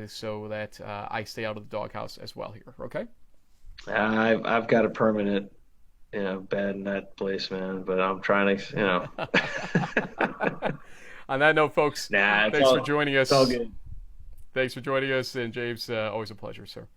Speaker 1: so that I stay out of the doghouse as well here. Okay.
Speaker 2: I've got a permanent bed in that place, man, but I'm trying to,
Speaker 1: On that note, folks, thanks for joining us.
Speaker 2: It's all good.
Speaker 1: Thanks for joining us, and James, always a pleasure, sir.